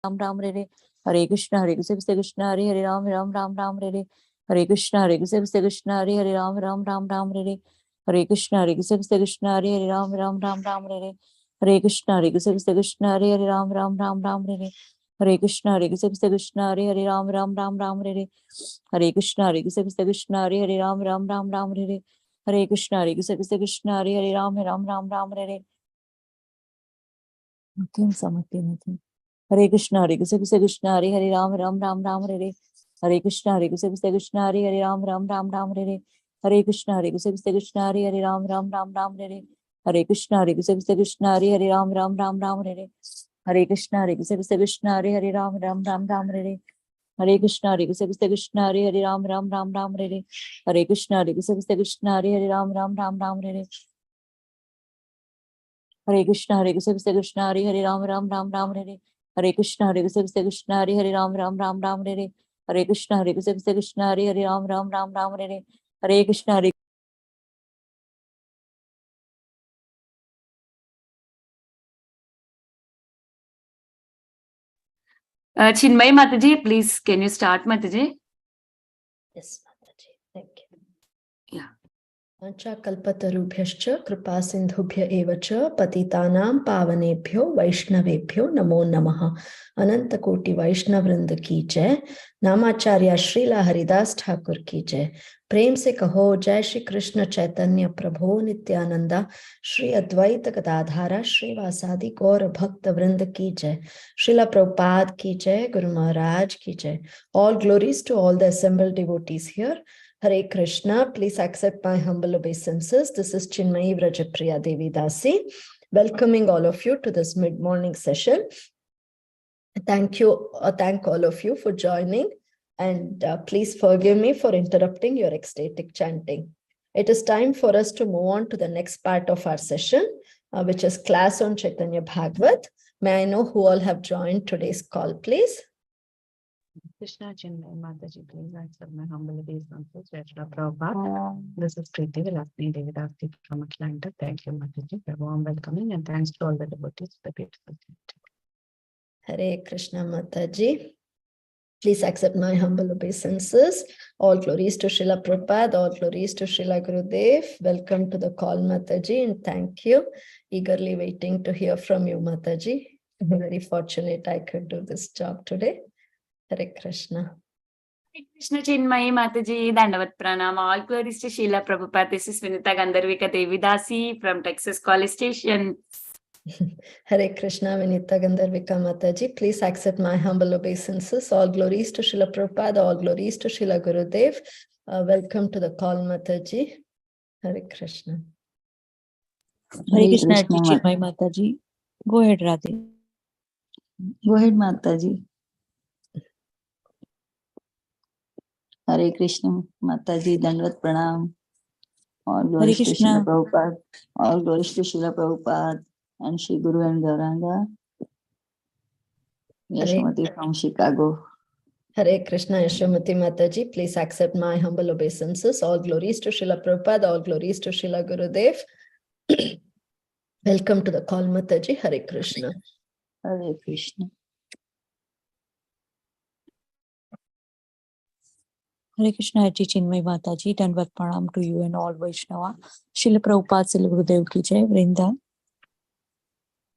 Ram Ram Hare Hare Krishna Krishna Hare Hare Ram Ram Ram Ram Hare Hare Krishna Krishna Hare Hare Ram Ram Ram Ram Hare Hare Krishna Krishna Hare Hare Ram Ram Ram Ram Hare Hare Krishna Krishna Hare Hare Ram Ram Ram Ram Hare Hare Krishna Krishna Hare Hare Ram Ram Ram Ram Hare Hare Krishna Krishna Hare Hare Ram Ram Ram Ram Hare Hare Krishna Krishna Hare Hare Ram Ram Ram Ram Hare Hare Krishna Krishna Hare Hare Ram Ram Ram Ram Hare Hare Krishna Krishna Hare Hare Ram Ram Ram Ram Hare Hare Krishna Krishna Hare Hare Ram Ram Ram Ram Hare Hare Krishna Krishna Hare Hare Ram Ram Ram Ram Hare Hare Krishna Krishna Hare Hare Ram Ram Ram Ram Hare Hare Krishna Krishna Hare Hare Ram Ram Ram Ram Hare Hare Krishna Krishna Hare Hare Ram Ram Ram Ram Hare Hare Krishna Krishna Hare Hare Ram Ram Ram Ram Hare Hare Krishna Krishna Hare Hare Ram Ram Ram Ram Hare Hare Krishna Krishna Hare Hare Ram Ram Ram Ram Hare Hare Krishna Chinmay Mataji, please, can you start, Mataji? Yes, Mataji. Thank you. Yeah. Vancha kalpatarubhyascha kripa sindhubhya evacha patitanam pavanebhyo vaishnavebhyo namo namaha. Ananta koti Vaishnavrinda ki jai. Namacharya Srila Haridas Thakur ki jai. प्रेम से कहो जय श्री कृष्ण चैतन्य प्रभु नित्यानंदा श्री अद्वैत गदाधारा श्रीवासादि गौर भक्त वृंद की जय. श्रीला प्रभुपाद की जय. गुरु महाराज की जय. All glories to all the assembled devotees here. Hare Krishna. Please accept my humble obeisances. This is Chinmayi Vrajapriya Devi Dasi, welcoming all of you to this mid-morning session. Thank all of you for joining. And please forgive me for interrupting your ecstatic chanting. It is time for us to move on to the next part of our session, which is class on Caitanya Bhagavat. May I know who all have joined today's call, please? Krishna Chinmay Mataji, please accept my humble obeisances. Jai Shri Prabhupada. This is Preethi Vilasini Devi Dasi from Atlanta. Thank you, Mataji, for warm welcoming, and thanks to all the devotees for the beautiful chant. Hare Krishna Mataji. Please accept my humble obeisances. All glories to Srila Prabhupada, all glories to Srila Gurudev. Welcome to the call, Mataji, and thank you. Eagerly waiting to hear from you, Mataji. I'm very fortunate I could do this job today. Hare Krishna. Hare Krishna Chinmay Mataji, Dandavat Pranam. All glories to Srila Prabhupada. This is Vinita Gandharvika Devi Dasi from Texas College Station. Hare Krishna, Vinita Gandharvika Mataji. Please accept my humble obeisances. All glories to Srila Prabhupada, all glories to Srila Gurudev. Welcome to the call, Mataji. Hare Krishna. Hare Krishna, Chinmay Mataji. Go ahead, Radhe. Go ahead, Mataji. Hare Krishna, Mataji, Dandavat Pranam. All glories to Srila Prabhupada. All glories to Srila Prabhupada and Shri Guru and Gauranga. Yashomati from Chicago. Hare Krishna, Yashomati Mataji. Please accept my humble obeisances. All glories to Srila Prabhupada, all glories to Srila Gurudev. Welcome to the call, Mataji. Hare Krishna. Hare Krishna. Hare Krishna, Haji Chinmay Mataji. Dandavat Pranam to you and all Vaishnava. Srila Prabhupada, Srila Gurudev ki jai. Vrinda.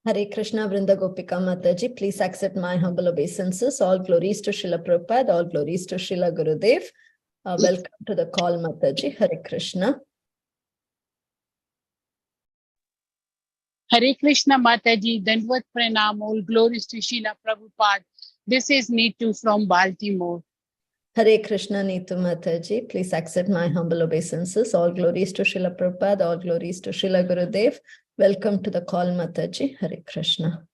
Hare Krishna, Vrinda Gopika Mataji. Please accept my humble obeisances. All glories to Srila Prabhupada, all glories to Srila Gurudev. Welcome to the call, Mataji. Hare Krishna. Hare Krishna Mataji, Dandavat Pranam, all glories to Srila Prabhupada. This is Neetu from Baltimore. Hare Krishna, Neetu Mataji. Please accept my humble obeisances. All glories to Srila Prabhupada, all glories to Srila Gurudev. Welcome to the call, Mataji. Hare Krishna.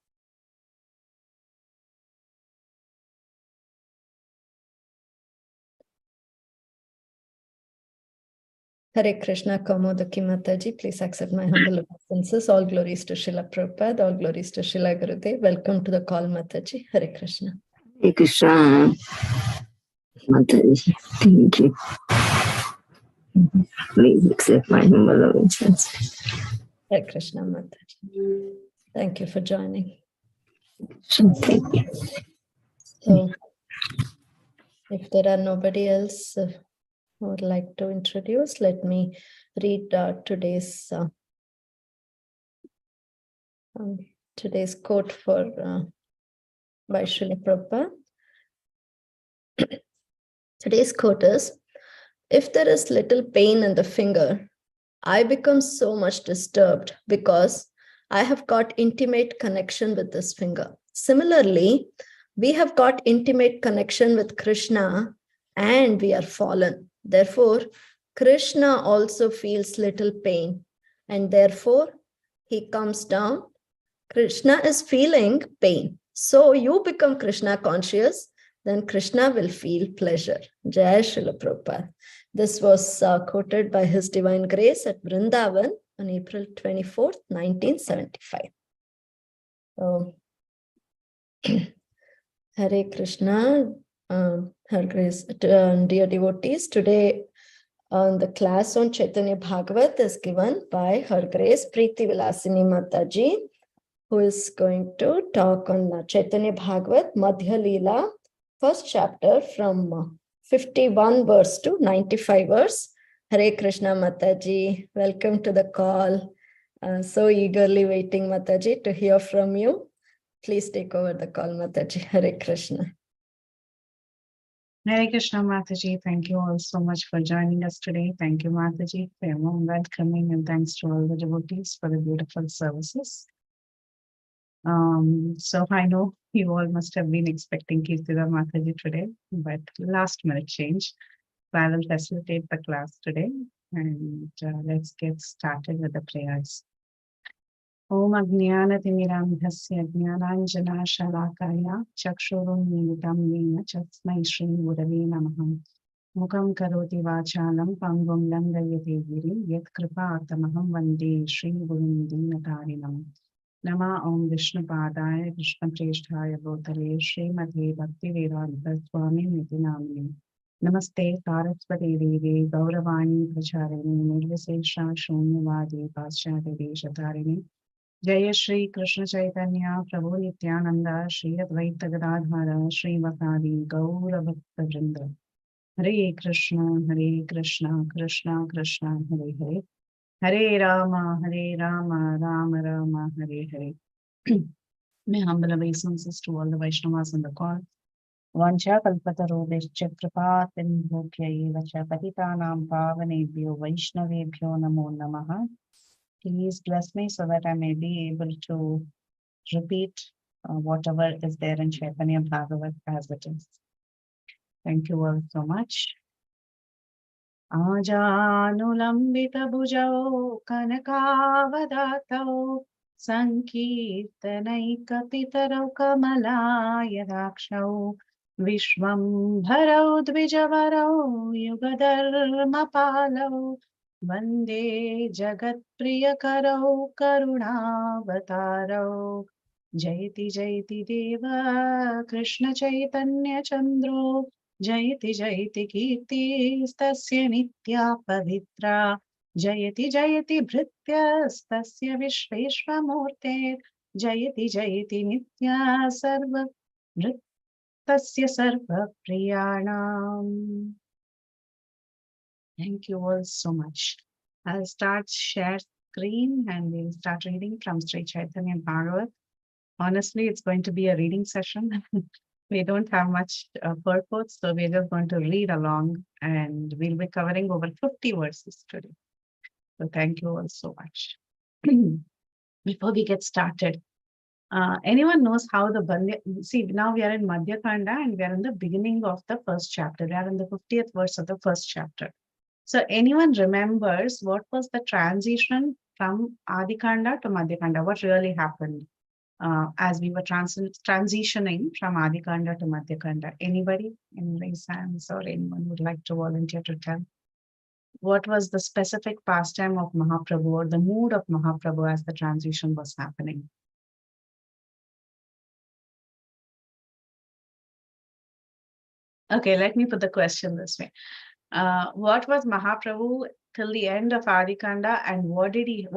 Hare Krishna, Kamodaki Mataji. Please accept my humble obeisances. All glories to Srila Prabhupada, all glories to Srila Gurudev. Welcome to the call, Mataji. Hare Krishna. Hare Krishna, Mataji. Thank you. Please accept my humble obeisances. Hare Krishna, Mataji. Thank you for joining. Thank you. So if there are nobody else who would like to introduce, let me read today's quote by Srila Prabhupada. Today's quote is, "If there is little pain in the finger, I become so much disturbed because I have got intimate connection with this finger. Similarly, we have got intimate connection with Krishna and we are fallen. Therefore, Krishna also feels little pain and therefore he comes down. Krishna is feeling pain. So you become Krishna conscious, then Krishna will feel pleasure." Jai Srila Prabhupada. This was quoted by His Divine Grace at Vrindavan on April 24th, 1975. So, Hare Krishna, Her Grace, dear devotees, today the class on Caitanya Bhagavat is given by Her Grace Preethi Vilasini Mataji, who is going to talk on Caitanya Bhagavat Madhya Leela, first chapter from 51 verse to 95 verse. Hare Krishna Mataji, welcome to the call. So eagerly waiting, Mataji, to hear from you. Please take over the call, Mataji. Hare Krishna. Hare Krishna, Mataji. Thank you all so much for joining us today. Thank you, Mataji, for your warm welcoming, and thanks to all the devotees for the beautiful services. So I know you all must have been expecting Kirtida Mataji today, but last minute change. So I will facilitate the class today, and let's get started with the prayers. Om Ajnanatimirandhasya Jnananjana Shalakaya Chakshurunmilitam Yena Tasmai Shri Gurave Namaha. Mukam Karoti Vachalam Pangam Langayate Giri Yat Kripatamaham Vande Shri Gurum Dinatarinam. Nama Om Vishnu Padaya Krishna Presthaya Bhutale Shri Madhe Bhakti Vedanta Swami Nitinamini. Namaste Saraswati Devi Gauravani Pracharini Nirvisesha Shunyavadi Paschati Deshatharini. Jaya Shri Krishna Chaitanya Prabhu Nityananda Shri Advaita Gadadhara Shri Vakadi Gaura Bhakta Vrinda. Hare Krishna Krishna Krishna Hare Hare. Hare Rama Rama Rama Hare Hare. May humble obeisances to all the Vaishnavas on the call. Vancha kalpatarobhescha kripat sindhubhya eva cha patitanam pavanebhyo vaishnavebhyo namo namaha. Please bless me so that I may be able to repeat whatever is there in Caitanya Bhagavat as it is. Thank you all so much. Ajanulambita bhujao kanakavadato sankirtanaika pitarau kamalaya dakshau vishvam bharau dvijavarau yugadharma palau Vande Jagat Priyakarau Karunaavatarau Jayati Jayati Deva Krishna Chaitanya Chandro Jayati Jayati Kirti Stasya Nitya Pavitra Jayati Jayati Bhritya Stasya Vishveshva Murte Jayati Jayati Nitya Sarva Bhrittasya Sarva Priyanam. Thank you all so much. I'll start share screen and we'll start reading from Sri Caitanya Bhagavat. Honestly, it's going to be a reading session. We don't have much purport, so we're just going to read along and we'll be covering over 50 verses today. So thank you all so much. Before we get started, anyone knows how the Bandya, see now we are in Madhya Khanda and we are in the beginning of the first chapter. We are in the 50th verse of the first chapter. So anyone remembers what was the transition from Adi Khanda to Madhya Khanda? What really happened as we were transitioning from Adi Khanda to Madhya Khanda? Anybody? Any raise hands or anyone would like to volunteer to tell? What was the specific pastime of Mahaprabhu or the mood of Mahaprabhu as the transition was happening? Okay, let me put the question this way. What was Mahaprabhu till the end of Adi Khanda, and what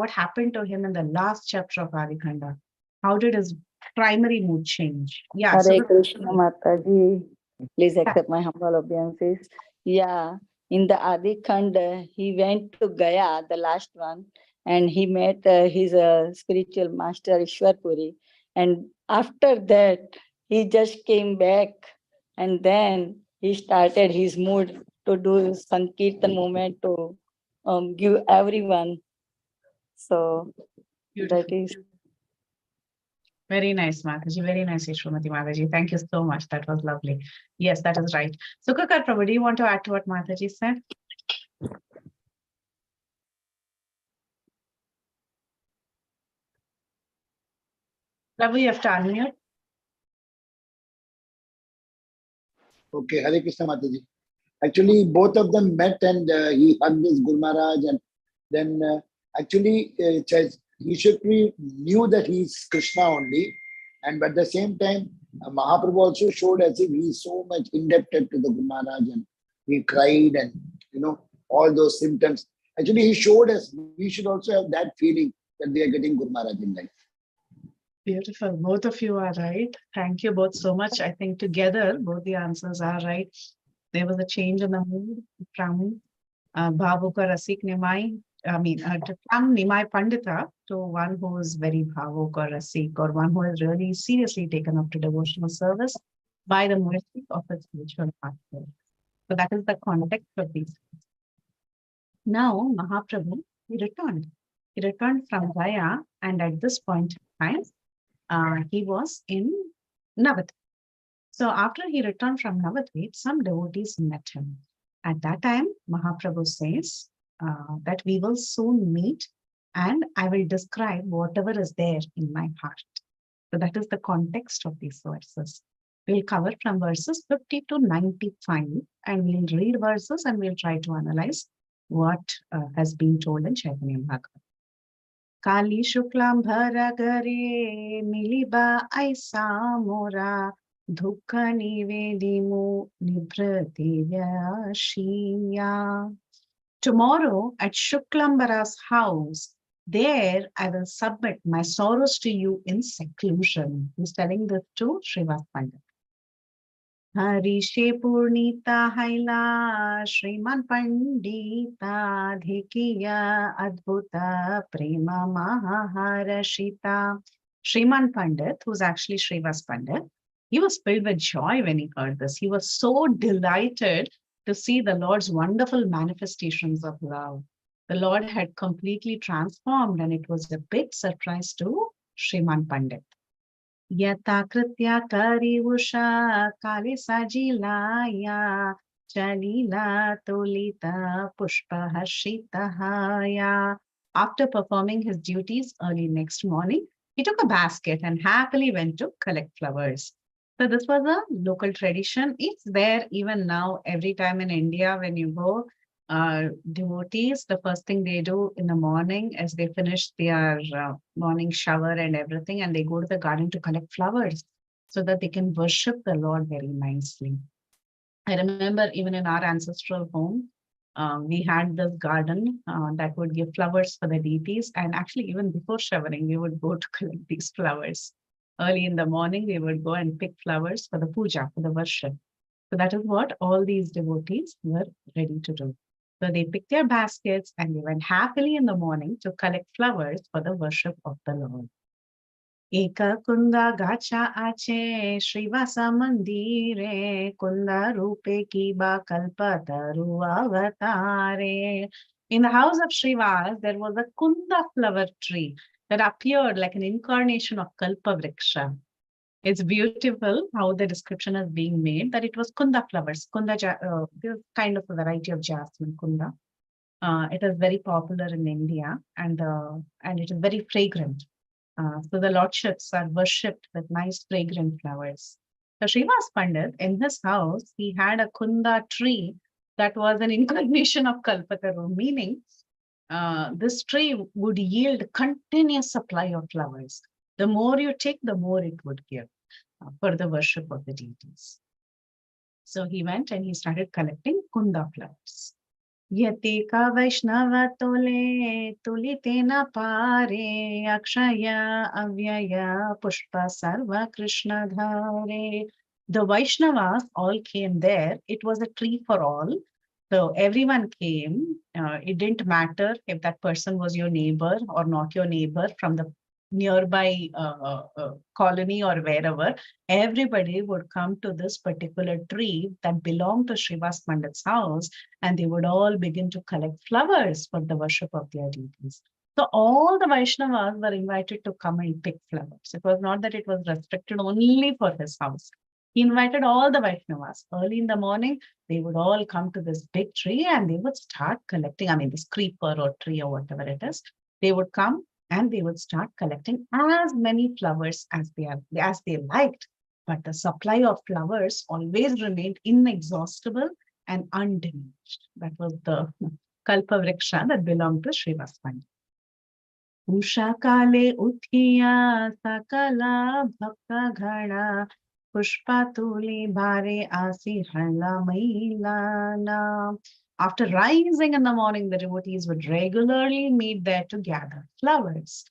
happened to him in the last chapter of Adi Khanda? How did his primary mood change. Yeah. Hare So Krishna Mataji. Please accept my humble obeisances. Yeah, in the Adi Khanda, he went to Gaya, the last one, and he met his spiritual master Ishwarpuri. And after that, he just came back, and then he started his mood to do Sankirtan movement to give everyone. So beautiful. that is. Very nice, Mataji. Very nice, Ishwamati Mataji. Thank you so much. That was lovely. Yes, that is right. So, Kukar Prabhu, do you want to add to what Mataji said? Prabhu, you have to unmute. Okay, Hare Krishna Mataji. Actually, both of them met and he hugged his Guru Maharaj, and then Ishwari knew that he is Krishna only, and at the same time, Mahaprabhu also showed as if he is so much indebted to the Guru Maharaj, and he cried, and all those symptoms. Actually, he showed us we should also have that feeling that we are getting Guru Maharaj in life. Beautiful. Both of you are right. Thank you both so much. I think together, both the answers are right. There was a change in the mood from Bhavuka Rasik Nimai, from Nimai Pandita to one who is very Bhavuk or Rasik, or one who has really seriously taken up to devotional service by the mercy of a spiritual master. So that is the context of these. Now, Mahaprabhu, he returned. He returned from Gaya, and at this point in time, he was in Navadvip. So after he returned from Navadvip, some devotees met him. At that time, Mahaprabhu says that we will soon meet and I will describe whatever is there in my heart. So that is the context of these verses. We'll cover from verses 50 to 95 and we'll read verses and we'll try to analyze what has been told in Caitanya Bhagavata. Kali Shuklam Bharagare Miliba Aisa Mora Dukha Nivedimu Nibrati Vyashiya. Tomorrow at Shuklambara's house, there I will submit my sorrows to you in seclusion. He's telling this to Srivas Pandit. Harishe Purnita Haila Shriman Pandita Dhikiya Adbhuta Prema Maharashita. Shriman Pandit, who's actually Srivas Pandit, he was filled with joy when he heard this. He was so delighted to see the Lord's wonderful manifestations of love. The Lord had completely transformed, and it was a big surprise to Shriman Pandit. Yata kritya karivusha kali sajilaya chalila tulita pushpa hashitahaya. After performing his duties early next morning, he took a basket and happily went to collect flowers. So this was a local tradition. It's there even now. Every time in India when you go, devotees, the first thing they do in the morning is they finish their morning shower and everything, and they go to the garden to collect flowers so that they can worship the Lord very nicely. I remember even in our ancestral home, we had this garden that would give flowers for the deities, and actually even before showering, we would go to collect these flowers. Early in the morning, we would go and pick flowers for the puja, for the worship. So that is what all these devotees were ready to do. So they picked their baskets and they went happily in the morning to collect flowers for the worship of the Lord. Eka kunda gacha ache Srivasa mandire kunda rupe kiba kalpataru avatare. In the house of Srivas, there was a kunda flower tree that appeared like an incarnation of Kalpavriksha. It's beautiful how the description is being made, that it was kunda flowers. Kunda, this kind of a variety of jasmine, kunda. It is very popular in India, and it is very fragrant. So the lordships are worshipped with nice fragrant flowers. So Srivas Pandit, in his house, he had a kunda tree that was an incarnation of Kalpataru, meaning this tree would yield continuous supply of flowers. The more you take, the more it would give for the worship of the deities. So he went and he started collecting kunda flowers. Yatika Vaishnava Tole Tulitena Pare Akshaya Avyaya Pushpa Sarva Krishna Dhare. The Vaishnavas all came there. It was a tree for all. So everyone came. It didn't matter if that person was your neighbor or not your neighbor from the nearby colony or wherever. Everybody would come to this particular tree that belonged to Srivas Pandit's house, and they would all begin to collect flowers for the worship of their deities. So all the Vaishnavas were invited to come and pick flowers. It was not that it was restricted only for his house. He invited all the Vaishnavas. Early in the morning, they would all come to this big tree and they would start collecting, this creeper or tree or whatever it is. They would come and they would start collecting as many flowers as they liked. But the supply of flowers always remained inexhaustible and undiminished. That was the Kalpa Vriksha that belonged to Srivas Pandit. Usha Kale Uthiya Sakala Bhakta Ghana Pushpa Tuli Bhare Asi Hala Mailana. After rising in the morning, the devotees would regularly meet there to gather flowers.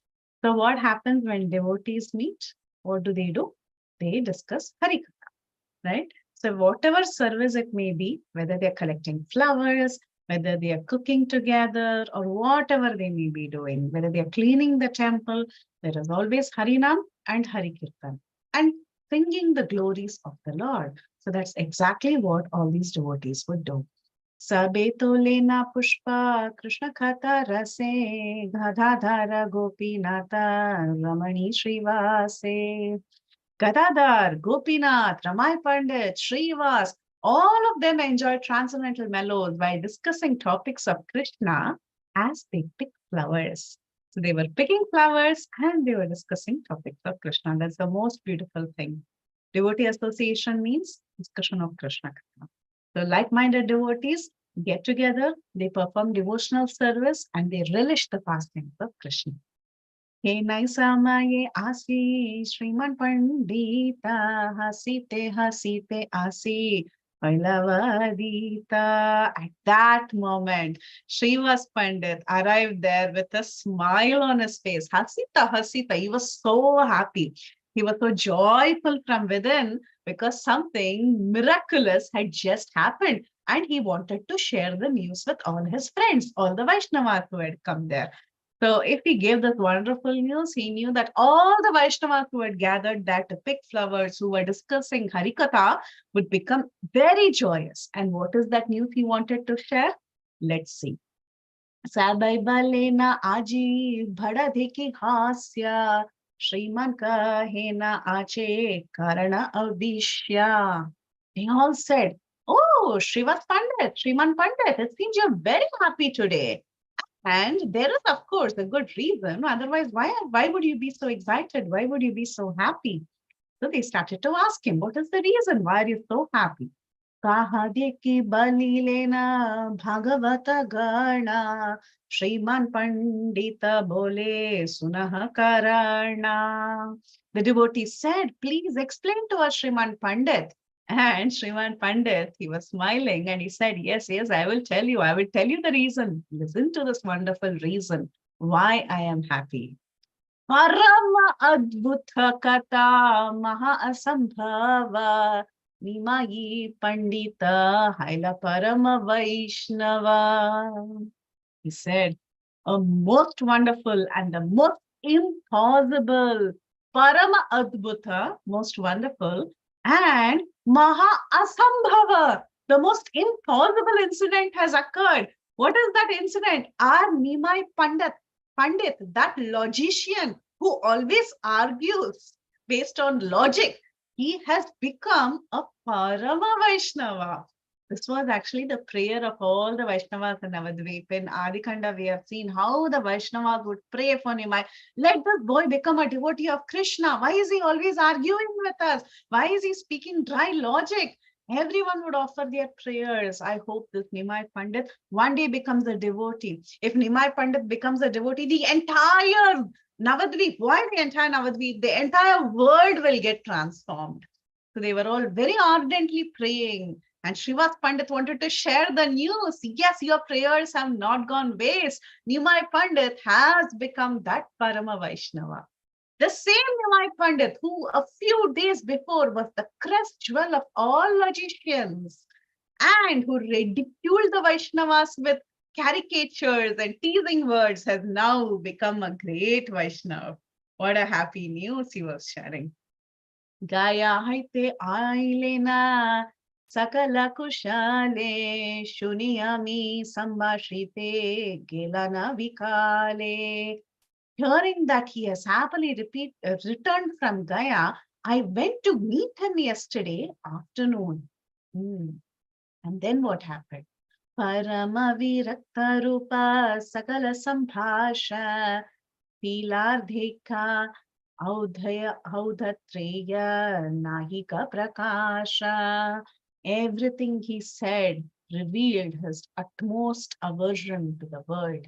So what happens when devotees meet? What do? They discuss Harikatha, right? So whatever service it may be, whether they're collecting flowers, whether they are cooking together, or whatever they may be doing, whether they are cleaning the temple, there is always Harinam and Harikirtan, and singing the glories of the Lord. So that's exactly what all these devotees would do. Sabeto lena pushpa Krishna Kata rase Gadadhara Gopinata Ramani Srivase. Gadadhar, Gopinath, Ramai Pandit, Srivas, all of them enjoyed transcendental mellows by discussing topics of Krishna as they pick flowers. So they were picking flowers and they were discussing topics of Krishna. That's the most beautiful thing. Devotee association means discussion of Krishna. So like-minded devotees get together, they perform devotional service, and they relish the pastime of Krishna. He naisamaye asi Sriman Pandita hasite asi Pailavadita. At that moment, Srivas Pandit arrived there with a smile on his face. Hasita. He was so happy. He was so joyful from within because something miraculous had just happened. And he wanted to share the news with all his friends, all the Vaishnavas who had come there. So if he gave this wonderful news, he knew that all the Vaishnavas who had gathered there to pick flowers, who were discussing Harikatha, would become very joyous. And what is that news he wanted to share? Let's see. Sabai balena aji bhada dhiki hasya Shriman kahena ache karana avishya. They all said, "Oh, Srivas Pandit, Shriman Pandit, it seems you're very happy today." And there is, of course, a good reason. Otherwise, why would you be so excited? Why would you be so happy? So they started to ask him, what is the reason? Why are you so happy? Kahadiki balilena Bhagavata Gana Shriman Pandita Bole Sunaha Karana. The devotee said, please explain to us, Shriman Pandit. And Shriman Pandit, he was smiling and he said, yes, I will tell you. I will tell you the reason. Listen to this wonderful reason why I am happy. Parama Adbhuta Kata Maha Asambhava Nimayi Pandita Haila Parama Vaishnava. He said, a most wonderful and the most impossible, Parama Adbhuta, most wonderful, and Maha Asambhava, the most impossible incident has occurred. What is that incident? Our Nimai Pandit, that logician who always argues based on logic, he has become a Parama Vaishnava. This was actually the prayer of all the Vaishnavas in Navadvip. In Adi Khanda, we have seen how the Vaishnavas would pray for Nimai. Let this boy become a devotee of Krishna. Why is he always arguing with us? Why is he speaking dry logic? Everyone would offer their prayers. I hope this Nimai Pandit one day becomes a devotee. If Nimai Pandit becomes a devotee, the entire Navadvip, why the entire Navadvip? The entire world will get transformed. So they were all very ardently praying And Srivas Pandit wanted to share the news. Yes, your prayers have not gone waste. Nimai Pandit has become that Parama Vaishnava. The same Nimai Pandit who a few days before was the crest jewel of all logicians and who ridiculed the Vaishnavas with caricatures and teasing words has now become a great Vaishnava. What a happy news he was sharing. Gaya haite ailena sakala kushale shuniyami sambashrite gelana vikale. Hearing that he has happily returned from Gaya, I went to meet him yesterday afternoon. And then what happened? Parama virakta rupa sakala sambhasha Pilardhika Audhatreya Nahika Prakasha. Everything he said revealed his utmost aversion to the world.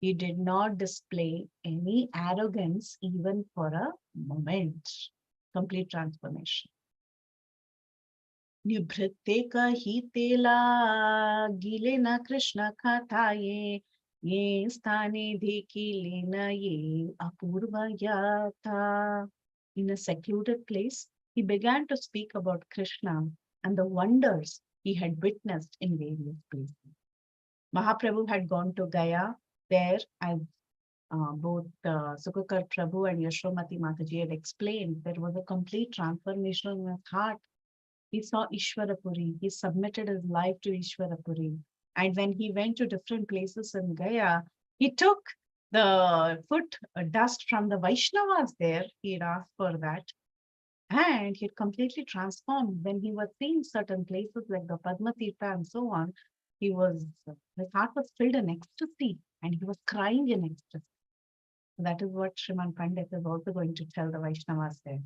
He did not display any arrogance even for a moment. Complete transformation. Nibhritte kahitela gilena Krishna kathaye ye sthane dekilena ye apurva yata. In a secluded place, he began to speak about Krishna and the wonders he had witnessed in various places. Mahaprabhu had gone to Gaya. There, as both Sukhakar Prabhu and Yashomati Mataji had explained, there was a complete transformation in his heart. He saw Ishwarapuri. He submitted his life to Ishwarapuri. And when he went to different places in Gaya, he took the foot dust from the Vaishnavas there. He had asked for that. And he had completely transformed. When he was seeing certain places like the Padma Tirtha and so on, his heart was filled in ecstasy and he was crying in ecstasy. That is what Shriman Pandit is also going to tell the Vaishnavas there.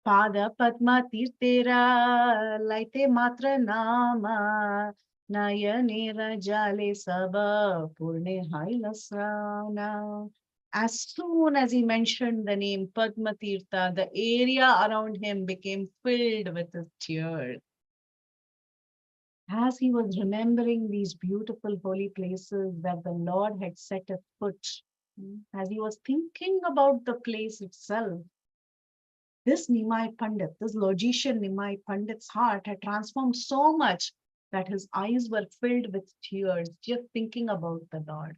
Pada Padma Tirtera Laite Matra Nama Nayanera Jale Saba Purne Hailasana. As soon as he mentioned the name Padma Tirtha, the area around him became filled with his tears. As he was remembering these beautiful holy places that the Lord had set his foot, as he was thinking about the place itself, this Nimai Pandit, this logician Nimai Pandit's heart had transformed so much that his eyes were filled with tears just thinking about the Lord.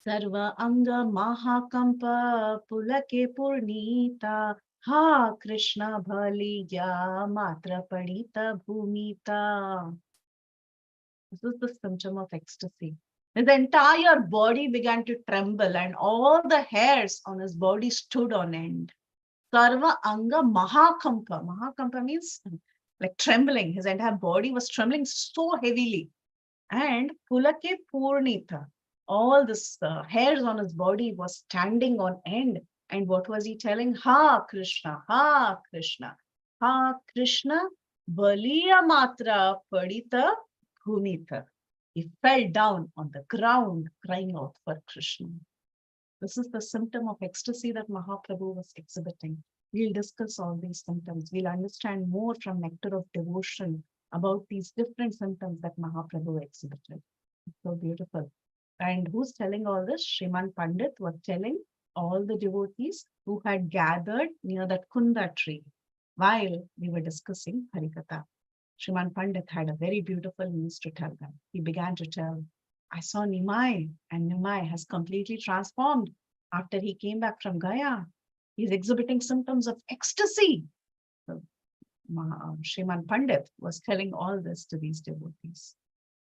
Sarva Anga Mahakampa Pulake Purnita Ha Krishna Bhaliya Matra Padita Bhumita. This is the symptom of ecstasy. His entire body began to tremble and all the hairs on his body stood on end. Sarva Anga Mahakampa. Mahakampa means like trembling. His entire body was trembling so heavily. And Pulake Purnita. All this hairs on his body was standing on end. And what was he telling? Ha Krishna, Ha Krishna, Ha Krishna, Baliya Matra Padita Bhumita. He fell down on the ground crying out for Krishna. This is the symptom of ecstasy that Mahaprabhu was exhibiting. We'll discuss all these symptoms. We'll understand more from Nectar of Devotion about these different symptoms that Mahaprabhu exhibited. It's so beautiful. And who's telling all this? Shriman Pandit was telling all the devotees who had gathered near that Kunda tree while we were discussing Harikatha. Shriman Pandit had a very beautiful news to tell them. He began to tell, I saw Nimai, and Nimai has completely transformed after he came back from Gaya. He's exhibiting symptoms of ecstasy. So, Shriman Pandit was telling all this to these devotees.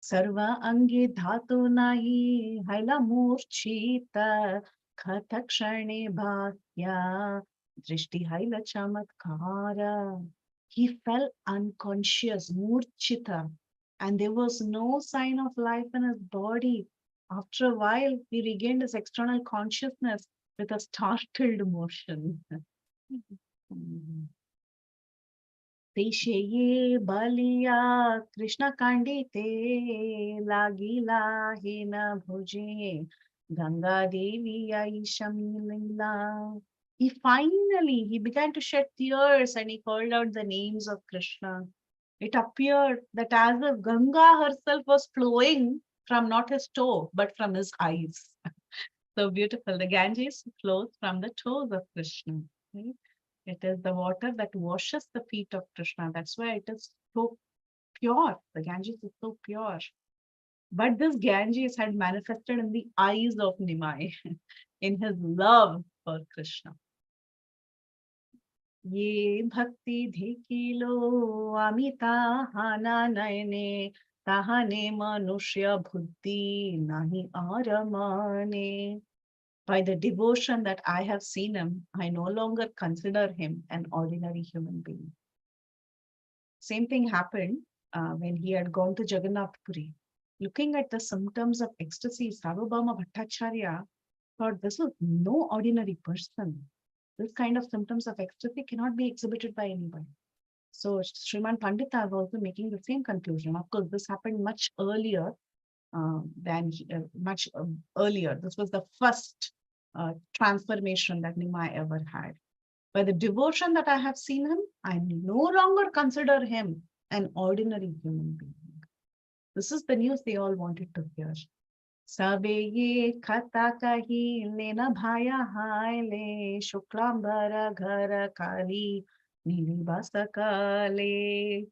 Sarva ange dhatu nahi haila murchita khatakshane bhakya drishti haila chamatkara. He fell unconscious, murchita, and there was no sign of life in his body. After a while, he regained his external consciousness with a startled motion. Tesheye baliya Krishna kandite lagila hena bhuje Ganga Devi Aishamilila. He began to shed tears and he called out the names of Krishna. It appeared that as if Ganga herself was flowing from not his toe, but from his eyes. So beautiful. The Ganges flows from the toes of Krishna. Right? It is the water that washes the feet of Krishna. That's why it is so pure. The Ganges is so pure. But this Ganges had manifested in the eyes of Nimai, in his love for Krishna. Ye bhakti dhikilo amita hana nayane tahane manushya buddhi nahi aramane. By the devotion that I have seen him, I no longer consider him an ordinary human being. Same thing happened when he had gone to Jagannath Puri. Looking at the symptoms of ecstasy, Sarvabhauma Bhattacharya thought this was no ordinary person. This kind of symptoms of ecstasy cannot be exhibited by anybody. So Sriman Pandita was also making the same conclusion. Of course, this happened much earlier earlier. This was the first transformation that Nimai ever had. By the devotion that I have seen him, I no longer consider him an ordinary human being. This is the news they all wanted to hear. Sabe ye kata kahi lena bhaya haile shuklambara ghara kali nilibasakale.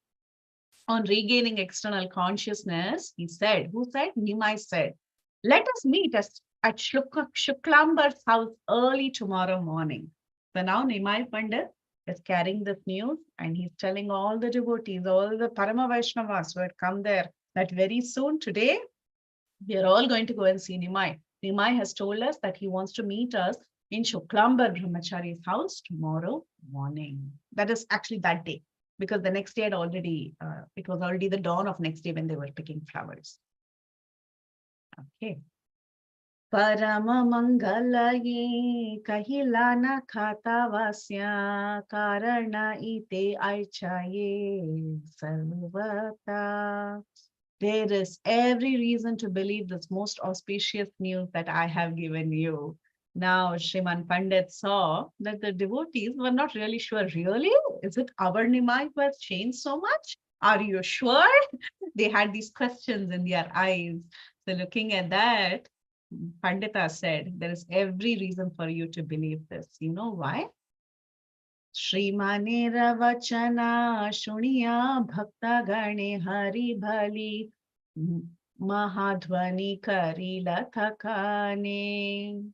On regaining external consciousness, he said, who said? Nimai said, let us meet at Shuklambar's house early tomorrow morning. So now Nimai Pandit is carrying this news and he's telling all the devotees, all the Parama Vaishnavas who had come there, that very soon today, we are all going to go and see Nimai. Nimai has told us that he wants to meet us in Shuklambar Brahmachari's house tomorrow morning. That is actually that day, because the next day had already, it was already the dawn of next day when they were picking flowers. Okay. Parama Mangalaye Kahilana Khata Vasya Karana Ite Aichaye Sarvata. There is every reason to believe this most auspicious news that I have given you. Now, Shriman Pandit saw that the devotees were not really sure. Really? Is it our Nimai who has changed so much? Are you sure? They had these questions in their eyes. So looking at that, Pandita said, there is every reason for you to believe this. You know why? Shrimane ravachana shuniya bhakta gane hari bhali mahadvani karila thakane.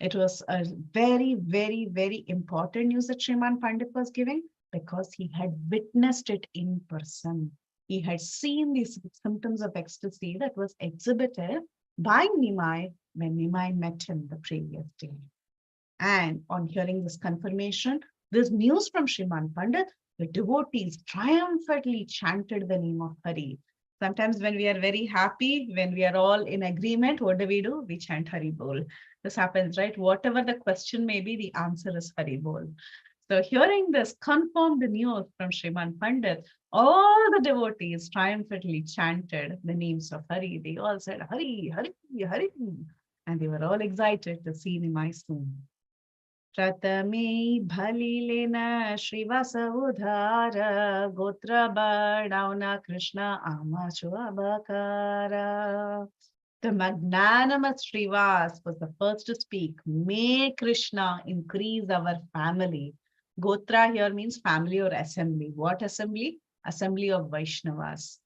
It was a very, very, very important news that Shriman Pandit was giving because he had witnessed it in person. He had seen these symptoms of ecstasy that was exhibited by Nimai when Nimai met him the previous day. And on hearing this confirmation, this news from Shriman Pandit, the devotees triumphantly chanted the name of Hari. Sometimes when we are very happy, when we are all in agreement, what do? We chant Hari Bol. This happens, right? Whatever the question may be, the answer is Hari Bol. So hearing this confirmed the news from Shriman Pandit, all the devotees triumphantly chanted the names of Hari. They all said, Hari, Hari, Hari. And they were all excited to see Nimai soon. Pratame bhalilena Shrivasa udhara gotra badauna Krishna amachu abakara. The magnanimous Srivas was the first to speak. May Krishna increase our family. Gotra here means family or assembly. What assembly? Assembly of Vaishnavas.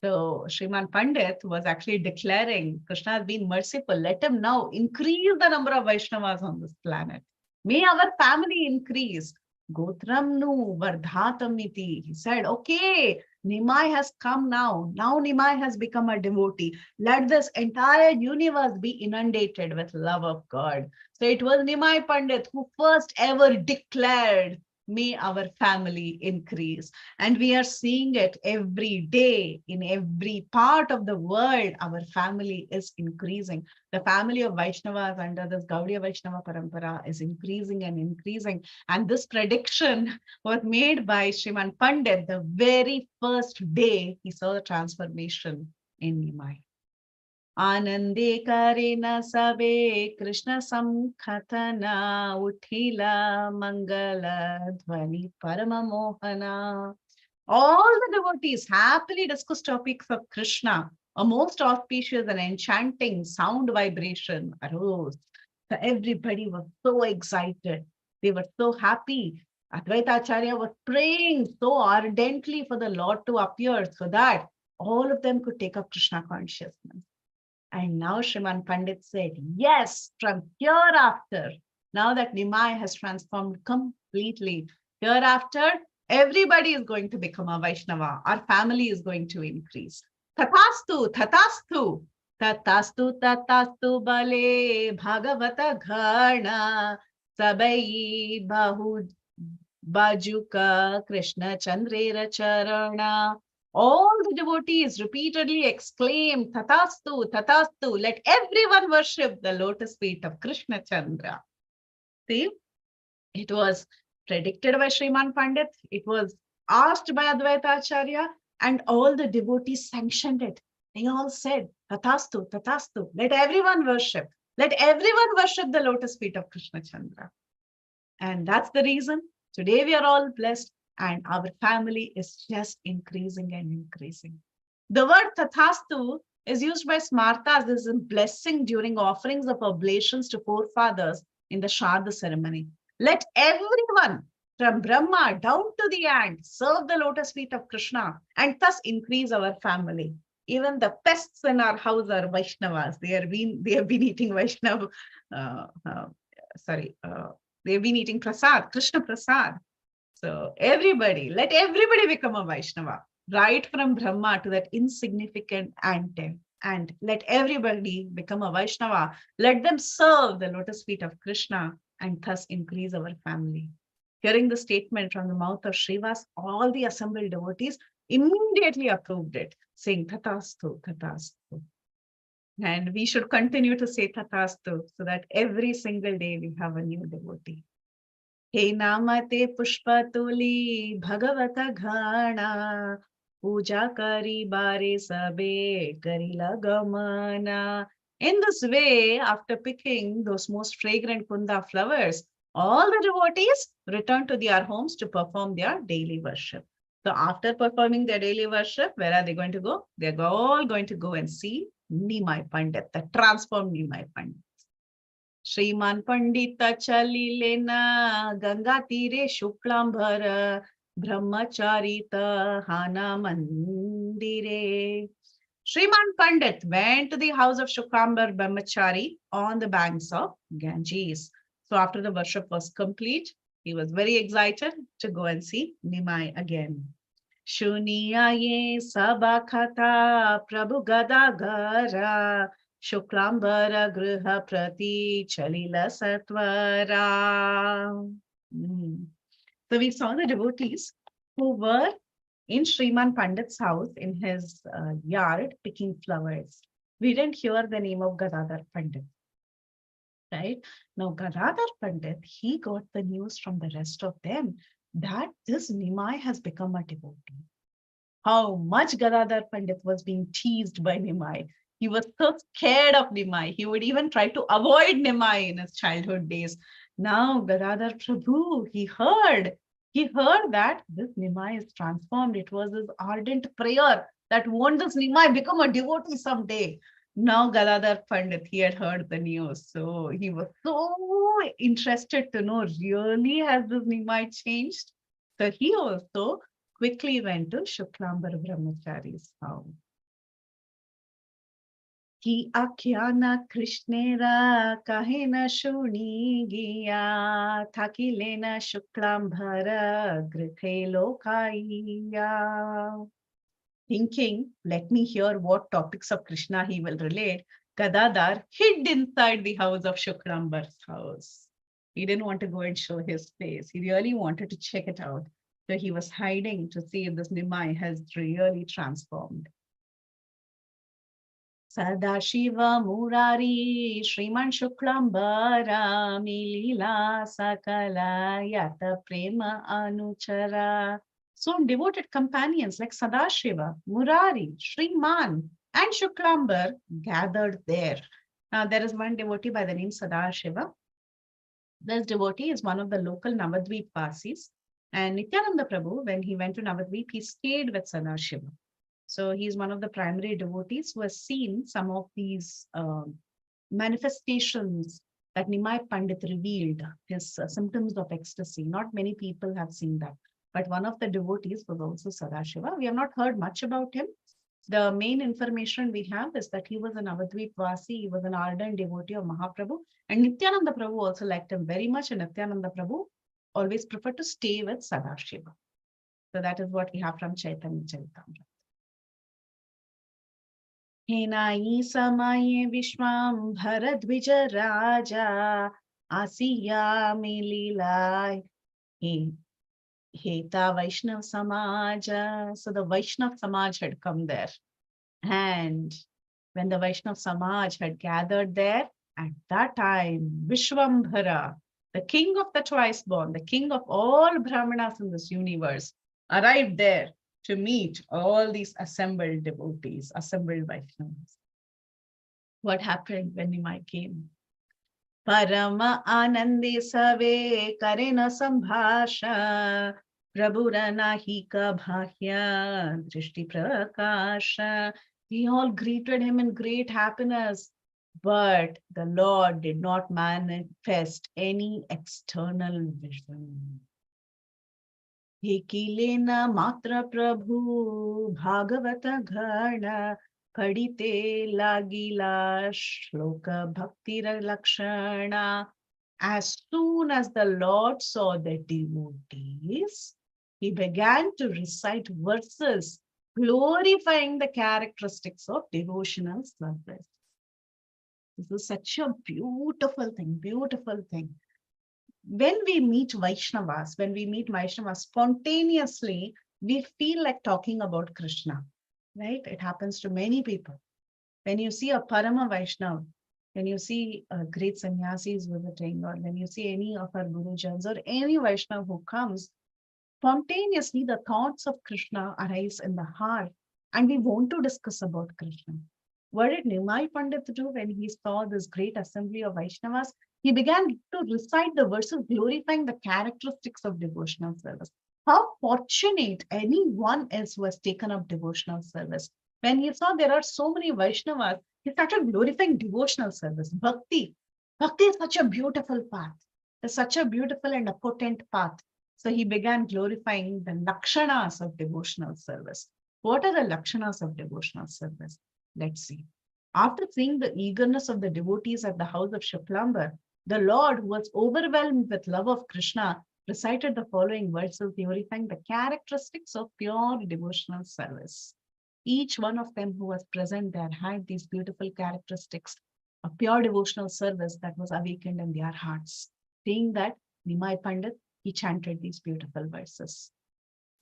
So Shriman Pandit was actually declaring, Krishna has been merciful. Let him now increase the number of Vaishnavas on this planet. May our family increase. Gotram nu vardhatamiti. He said, okay, Nimai has come now. Now Nimai has become a devotee. Let this entire universe be inundated with love of God. So it was Nimai Pandit who first ever declared, may our family increase. And we are seeing it every day in every part of the world. Our family is increasing. The family of Vaishnavas under this Gaudiya Vaishnava Parampara is increasing and increasing. And this prediction was made by Shriman Pandit the very first day he saw the transformation in Nimai. Anande karena sabe Krishna samkhatana uthila mangala dhvani parama mohana. All the devotees happily discussed topics of Krishna. A most auspicious and enchanting sound vibration arose. So everybody was so excited. They were so happy. Advaita Acharya was praying so ardently for the Lord to appear so that all of them could take up Krishna consciousness. And now Shriman Pandit said, yes, from hereafter, now that Nimai has transformed completely, hereafter, everybody is going to become a Vaishnava. Our family is going to increase. Tatastu, tatastu, tatastu, tatastu bale Bhagavata Khanda, sabai bahu bajuka Krishna Chandrera Charana. All the devotees repeatedly exclaimed, Tatastu, Tatastu, let everyone worship the lotus feet of Krishna Chandra. See, it was predicted by Sriman Pandit, it was asked by Advaita Acharya, and all the devotees sanctioned it. They all said, Tatastu, Tatastu, let everyone worship. Let everyone worship the lotus feet of Krishna Chandra. And that's the reason today we are all blessed and our family is just increasing and increasing. The word Tathastu is used by Smartas as a blessing during offerings of oblations to forefathers in the Shraddha ceremony. Let everyone from Brahma down to the ant serve the lotus feet of Krishna and thus increase our family. Even the pests in our house are Vaishnavas. They have been eating Vaishnava, they've been eating prasad, Krishna prasad. So everybody, let everybody become a Vaishnava, right from Brahma to that insignificant ant. And let everybody become a Vaishnava. Let them serve the lotus feet of Krishna and thus increase our family. Hearing the statement from the mouth of Srivas, all the assembled devotees immediately approved it, saying Tatastu, Tatastu. And we should continue to say Tatastu so that every single day we have a new devotee. He namate pushpatuli Bhagavata Khanda, puja kari bare sabe karila gamana. In this way, after picking those most fragrant kunda flowers, all the devotees return to their homes to perform their daily worship. So after performing their daily worship, where are they going to go? They're all going to go and see Nimai Pandit, the transformed Nimai Pandit. Shriman Pandita Chalilena Ganga Tire Shuklambar Brahmacharita Hana Mandire. Shriman Pandit went to the house of Shuklambar Brahmachari on the banks of Ganges. So after the worship was complete, he was very excited to go and see Nimai again. Shuniya ye sabakata Prabhu Gadagara Shuklambara Griha Prati Chalila Satvara. So we saw the devotees who were in Shriman Pandit's house in his yard picking flowers. We didn't hear the name of Gadadhar Pandit. Right? Now Gadadhar Pandit, he got the news from the rest of them that this Nimai has become a devotee. How much Gadadhar Pandit was being teased by Nimai. He was so scared of Nimai. He would even try to avoid Nimai in his childhood days. Now Gadadhar Prabhu, he heard that this Nimai is transformed. It was his ardent prayer that won't this Nimai become a devotee someday. Now Gadadhar Pandit, he had heard the news. So he was so interested to know, really has this Nimai changed? So he also quickly went to Shuklambar Brahmachari's house. Ki akhyana Krishnera kahena shuni giya thaki lena Shuklambara grithe lokaiya. Thinking, let me hear what topics of Krishna he will relate, Gadadhar hid inside the house of Shuklambar's house. He didn't want to go and show his face. He really wanted to check it out. So he was hiding to see if this Nimai has really transformed. Sadashiva Murari Shriman Shuklambara Milila Sakala Yata Prema Anuchara. So devoted companions like Sadashiva, Murari, Shriman and Shuklambar gathered there. Now there is one devotee by the name Sadashiva. This devotee is one of the local Navadvip Vasis. And Nityananda Prabhu, when he went to Navadvip, he stayed with Sadashiva. So he's one of the primary devotees who has seen some of these manifestations that Nimai Pandit revealed, his symptoms of ecstasy. Not many people have seen that. But one of the devotees was also Sadashiva. We have not heard much about him. The main information we have is that he was an Avadvip Vasi, he was an ardent devotee of Mahaprabhu, and Nityananda Prabhu also liked him very much, and Nityananda Prabhu always preferred to stay with Sadashiva. So that is what we have from Chaitanya Charitamrita. Henai samaye Vishwam Bharadvija Raja Asiya Mililai Heta Vaishnav Samaja. So the Vaishnav Samaj had come there. And when the Vaishnav Samaj had gathered there, at that time, Vishwambhara, the king of the twice born, the king of all Brahmanas in this universe, arrived there to meet all these assembled devotees, assembled Vaishnavas. What happened when Nimai came? Parama Anande Save Karena Sambhasha Prabhurana Hika Bhakya Drishti Prakasha. We all greeted him in great happiness, but the Lord did not manifest any external vision. Hekilena Matra Prabhu Bhagavata Khanda Padite Lagila Shloka Bhakti Lakshana. As soon as the Lord saw the devotees, he began to recite verses glorifying the characteristics of devotional service. This is such a beautiful thing, beautiful thing. When we meet Vaishnavas, spontaneously, we feel like talking about Krishna, right? It happens to many people. When you see a Parama Vaishnava, when you see great sannyasis visiting, or when you see any of our Gurujans or any Vaishnava who comes, spontaneously the thoughts of Krishna arise in the heart and we want to discuss about Krishna. What did Nimai Pandit do when he saw this great assembly of Vaishnavas? He began to recite the verses glorifying the characteristics of devotional service. How fortunate anyone else who has taken up devotional service. When he saw there are so many Vaishnavas, he started glorifying devotional service, bhakti. Bhakti is such a beautiful path. It's such a beautiful and a potent path. So he began glorifying the lakshanas of devotional service. What are the lakshanas of devotional service? Let's see. After seeing the eagerness of the devotees at the house of Shuklambar, the Lord, who was overwhelmed with love of Krishna, recited the following verses glorifying the characteristics of pure devotional service. Each one of them who was present there had these beautiful characteristics of pure devotional service that was awakened in their hearts. Seeing that, Nimai Pandit, he chanted these beautiful verses.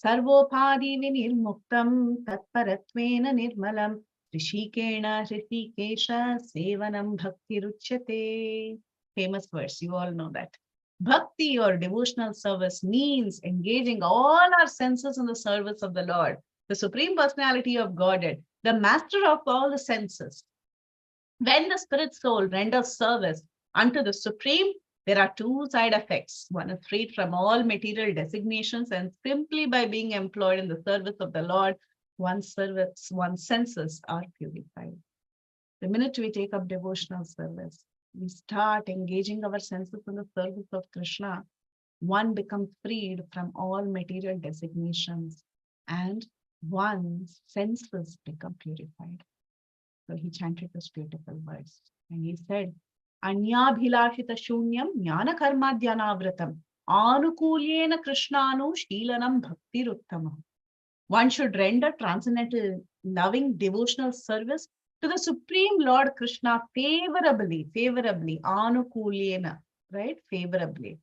Sarvopadi vinirmuktam tatparatvena nirmalam Rishikena Rishikesha Sevanam Bhakti Ruchyate. Famous verse, you all know that. Bhakti or devotional service means engaging all our senses in the service of the Lord, the Supreme Personality of Godhead, the master of all the senses. When the spirit soul renders service unto the Supreme, there are two side effects. One is freed from all material designations, and simply by being employed in the service of the Lord, one's senses are purified. The minute we take up devotional service, we start engaging our senses in the service of Krishna, one becomes freed from all material designations and one's senses become purified. So he chanted this beautiful verse and he said, Anyabhilashita shunyam jnana karma dhyanavratam anukulyena krishnanu shilanam bhakti ruttamam. One should render transcendental loving devotional service to the Supreme Lord Krishna favorably, anukulyena, right? Favorably,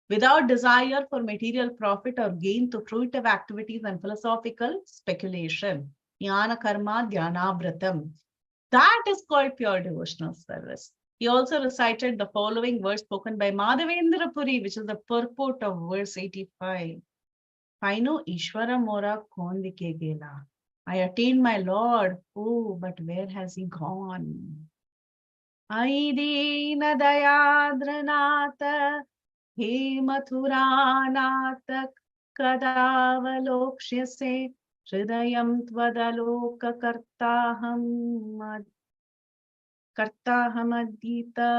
without desire for material profit or gain through fruitive activities and philosophical speculation. Jnana karma dhyanavratam. That is called pure devotional service. He also recited the following verse spoken by Madhavendra Puri, which is the purport of verse 85. Paino Ishvara Mora Kondike Gela. I attained my Lord. Oh, but where has he gone? Aidina Dayadranata He Mathuranata Kadavalokshyase Hridayam Tvadalokakartaham Kartahamadita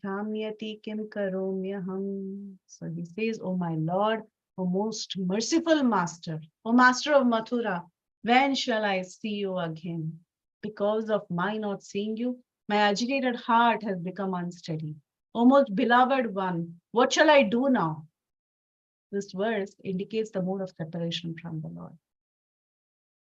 Bhramyati Kim Karomyaham. So he says, "O my Lord, O most merciful Master, O Master of Mathura, when shall I see you again? Because of my not seeing you, my agitated heart has become unsteady. O most beloved one, what shall I do now?" This verse indicates the mode of separation from the Lord.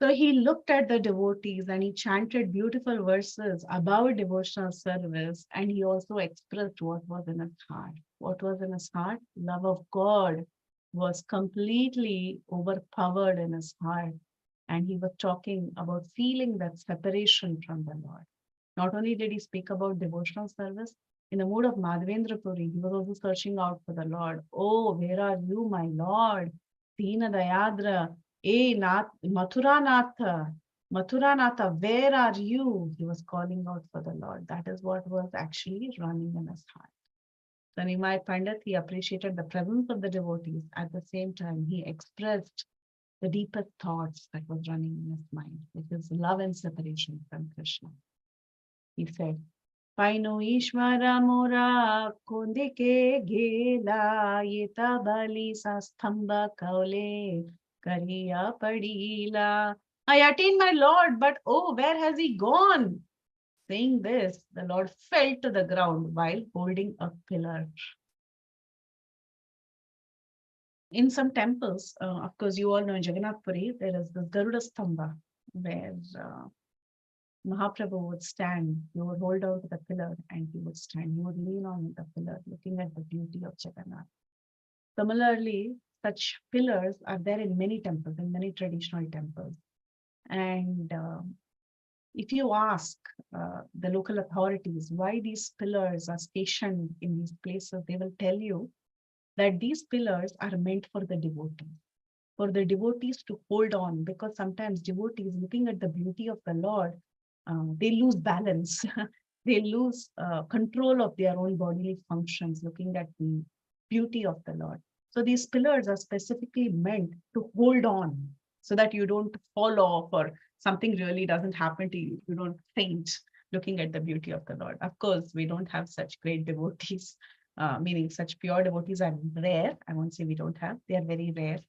So he looked at the devotees and he chanted beautiful verses about devotional service, and he also expressed what was in his heart. What was in his heart? Love of God was completely overpowered in his heart. And he was talking about feeling that separation from the Lord. Not only did he speak about devotional service, in the mood of Madhavendra Puri, he was also searching out for the Lord. "Oh, where are you, my Lord? Dina Dayadra. Mathuranatha, Mathuranatha, where are you?" He was calling out for the Lord. That is what was actually running in his heart. So Nimai Pandit, he appreciated the presence of the devotees. At the same time, he expressed the deepest thoughts that was running in his mind, which is love and separation from Krishna. He said, "Paino Ishvara Mora Kondike Gela Yeta Bali Sastamba Kaule Kariya Padila." I attained my Lord, but oh, where has he gone? Saying this, the Lord fell to the ground while holding a pillar. In some temples, of course, you all know in Jagannath Puri, there is the Garuda Stamba, where Mahaprabhu would stand. He would hold on to the pillar and he would stand. He would lean on the pillar, looking at the beauty of Jagannath. Similarly, such pillars are there in many temples, in many traditional temples. And if you ask the local authorities why these pillars are stationed in these places, they will tell you that these pillars are meant for the devotees to hold on, because sometimes devotees, looking at the beauty of the Lord, they lose balance. They lose control of their own bodily functions, looking at the beauty of the Lord. So these pillars are specifically meant to hold on so that you don't fall off or something really doesn't happen to you. You don't faint looking at the beauty of the Lord. Of course, we don't have such great devotees, meaning such pure devotees are rare. I won't say we don't have, they are very rare.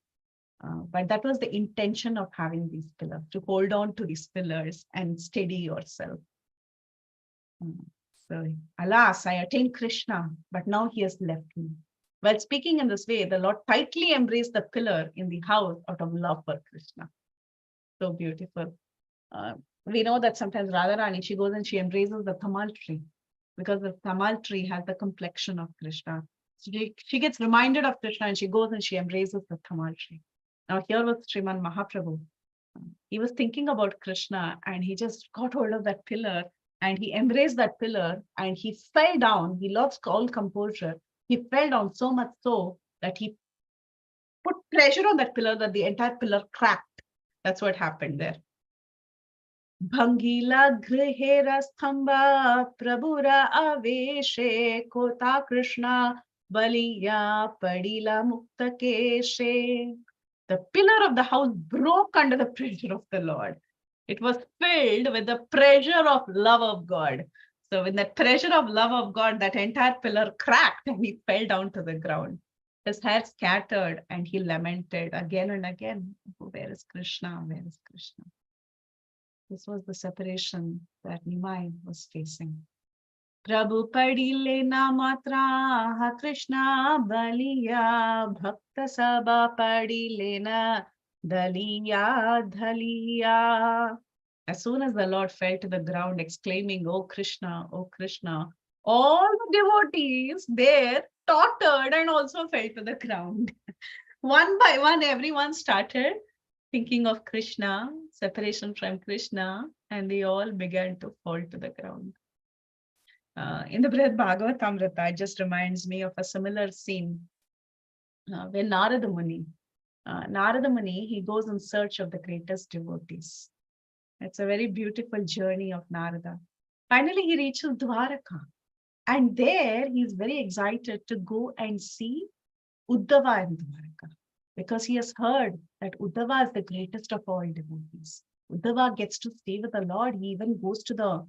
But that was the intention of having these pillars, to hold on to these pillars and steady yourself. So, alas, I attained Krishna, but now he has left me. While speaking in this way, the Lord tightly embraced the pillar in the house out of love for Krishna. So beautiful. We know that sometimes Radharani, she goes and she embraces the tamal tree, because the tamal tree has the complexion of Krishna. So she gets reminded of Krishna and she goes and she embraces the tamal tree. Now here was Sriman Mahaprabhu. He was thinking about Krishna and he just got hold of that pillar and he embraced that pillar and he fell down. He lost all composure. He fell down so much so that he put pressure on that pillar that the entire pillar cracked. That's what happened there. Bhangila grihera stamba prabhura aveshe kota Krishna baliya padila mukta keshe. The pillar of the house broke under the pressure of the Lord. It was filled with the pressure of love of God. So with that pressure of love of God, that entire pillar cracked and he fell down to the ground. His hair scattered and he lamented again and again, "Where is Krishna? Where is Krishna?" This was the separation that Nimai was facing. Prabhu padile na matra ha Krishna baliya bhakta sabha padile na daliya dhaliya. As soon as the Lord fell to the ground exclaiming, "Oh Krishna, oh Krishna," all the devotees there tottered and also fell to the ground. One by one, everyone started thinking of Krishna, separation from Krishna, and they all began to fall to the ground. In the Bhagavata Madhya, it just reminds me of a similar scene when Narada Muni, he goes in search of the greatest devotees. It's a very beautiful journey of Narada. Finally, he reaches Dwaraka, and there he's very excited to go and see Uddhava in Dwaraka. because he has heard that Uddhava is the greatest of all devotees. Uddhava gets to stay with the Lord. He even goes to the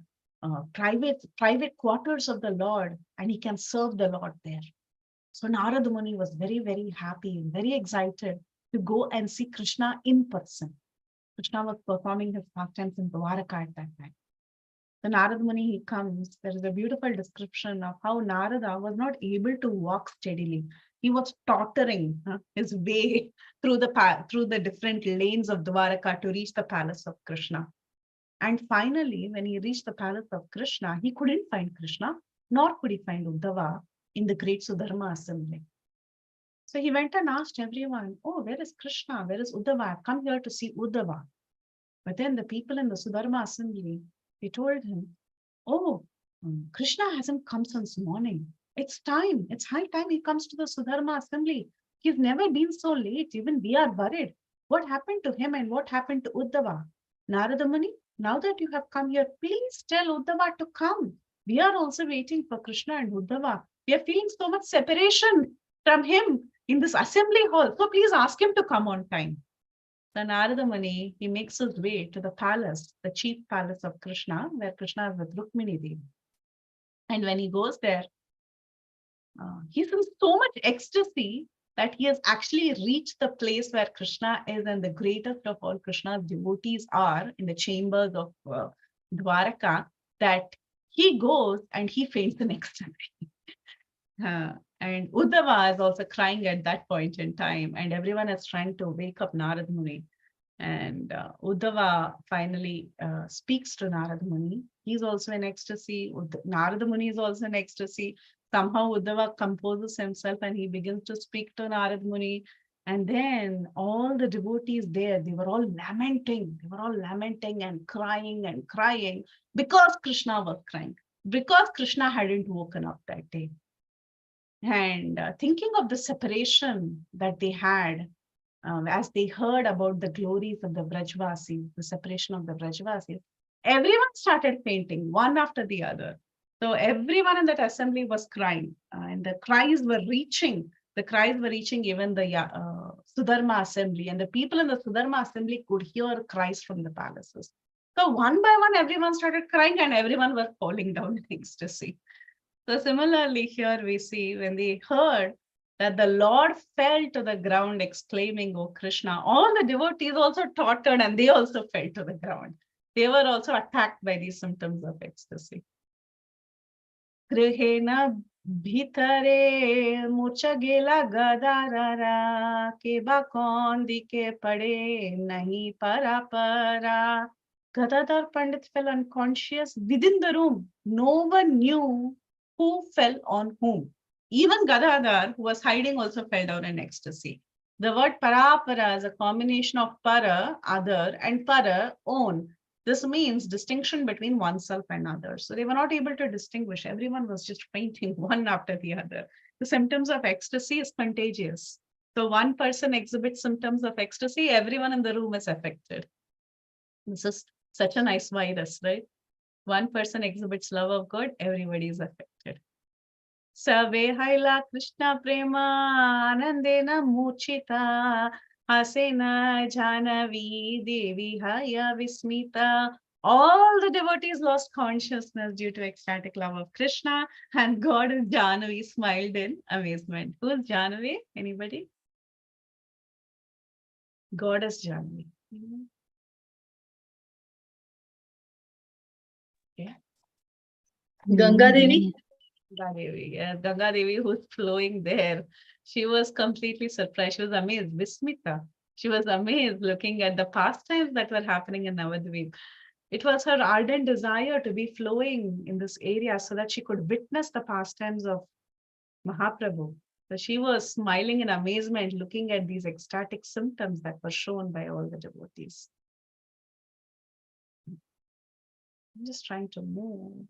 private quarters of the Lord, and he can serve the Lord there. So Narada Muni was very, very happy, very excited to go and see Krishna in person. Krishna was performing his pastimes in Dwaraka at that time. The Narada Muni, he comes, there is a beautiful description of how Narada was not able to walk steadily. He was tottering his way through the different lanes of Dwaraka to reach the palace of Krishna. And finally, when he reached the palace of Krishna, he couldn't find Krishna, nor could he find Uddhava in the great Sudharma assembly. So he went and asked everyone, oh, where is Krishna? Where is Uddhava? I've come here to see Uddhava. But then the people in the Sudharma assembly, they told him, oh, Krishna hasn't come since morning. It's time. It's high time he comes to the Sudharma assembly. He's never been so late. Even we are worried. What happened to him and what happened to Uddhava? Narada Muni, now that you have come here, please tell Uddhava to come. We are also waiting for Krishna and Uddhava. We are feeling so much separation from him in this assembly hall. So please ask him to come on time. So Narada Muni, he makes his way to the palace, the chief palace of Krishna, where Krishna is with Rukmini Devi. And when he goes there, he's in so much ecstasy that he has actually reached the place where Krishna is, and the greatest of all Krishna's devotees are in the chambers of Dwaraka, that he goes and he faints in ecstasy. And Uddhava is also crying at that point in time, and everyone is trying to wake up Narada Muni. And Uddhava finally speaks to Narada Muni. He's also in ecstasy. Narada Muni is also in ecstasy. Somehow Uddhava composes himself and he begins to speak to Narada Muni. And then all the devotees there, they were all lamenting. They were all lamenting and crying because Krishna was crying, because Krishna hadn't woken up that day. And thinking of the separation that they had as they heard about the glories of the Brajvasis, the separation of the Brajvasis, everyone started fainting, one after the other. So everyone in that assembly was crying, and the cries were reaching even the Sudharma assembly, and the people in the Sudharma assembly could hear cries from the palaces. So one by one, everyone started crying and everyone was falling down in ecstasy. So similarly here we see when they heard that the Lord fell to the ground exclaiming, "O Krishna," all the devotees also tottered and they also fell to the ground. They were also attacked by these symptoms of ecstasy. Grihena bhitare muchagela gadarara keba kondike pade nahi para. Gadadhar Pandit fell unconscious within the room. No one knew who fell on whom. Even Gadadhar, who was hiding, also fell down in ecstasy. The word parapara is a combination of para, other, and para, own. This means distinction between oneself and others. So they were not able to distinguish. Everyone was just fainting one after the other. The symptoms of ecstasy is contagious. So one person exhibits symptoms of ecstasy, everyone in the room is affected. This is such a nice virus, right? One person exhibits love of God, everybody is affected. Save haila Krishna prema anandena muchita hasena jhanavi devi haya vismita. All the devotees lost consciousness due to ecstatic love of Krishna, and God and Jhanavi smiled in amazement. Who is Jhanavi? Anybody? Goddess Jhanavi. Yeah. Ganga Devi. Ganga Devi, yeah, Ganga Devi, who's flowing there. She was completely surprised. She was amazed. Vismita. She was amazed looking at the pastimes that were happening in Navadvip. It was her ardent desire to be flowing in this area so that she could witness the pastimes of Mahaprabhu. So she was smiling in amazement, looking at these ecstatic symptoms that were shown by all the devotees. I'm just trying to move.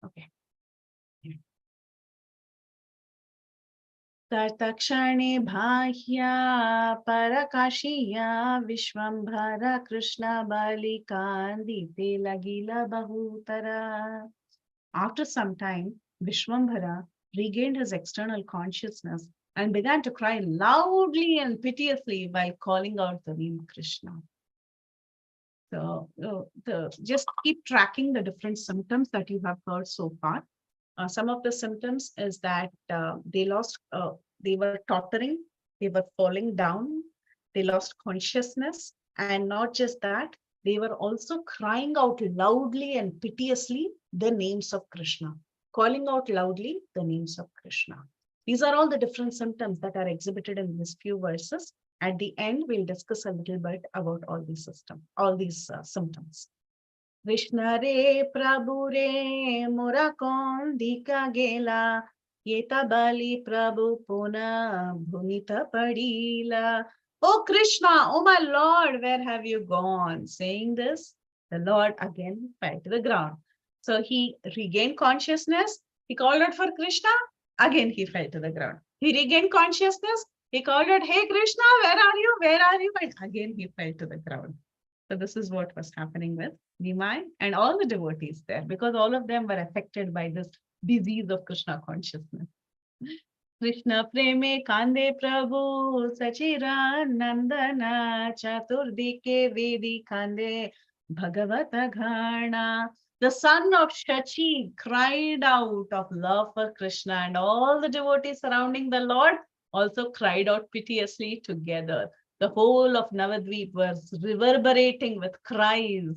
Okay. Tatakshane bhahya parakashiya vishwambhara krishna balikandite lagila bahutara. After some time, Vishwambhara regained his external consciousness and began to cry loudly and piteously while calling out the name Krishna. So just keep tracking the different symptoms that you have heard so far. Some of the symptoms is that they were tottering, they were falling down, they lost consciousness, and not just that, they were also crying out loudly and piteously the names of Krishna, calling out loudly the names of Krishna. These are all the different symptoms that are exhibited in these few verses. At the end, we'll discuss a little bit about all these symptoms. Krishna re Prabhu re mora kon dika gela yeta bali Prabhu puna bhunita padila. Oh Krishna, oh my Lord, where have you gone? Saying this, the Lord again fell to the ground. So he regained consciousness. He called out for Krishna. Again, he fell to the ground. He regained consciousness. He called out, hey Krishna, where are you? Where are you? And again, he fell to the ground. So this is what was happening with Nimai and all the devotees there, because all of them were affected by this disease of Krishna consciousness. Krishna preme kande prabhu sachira nandana chaturdike vedi kande Bhagavata Khanda. The son of Shachi cried out of love for Krishna, and all the devotees surrounding the Lord also cried out piteously together. The whole of Navadvip was reverberating with cries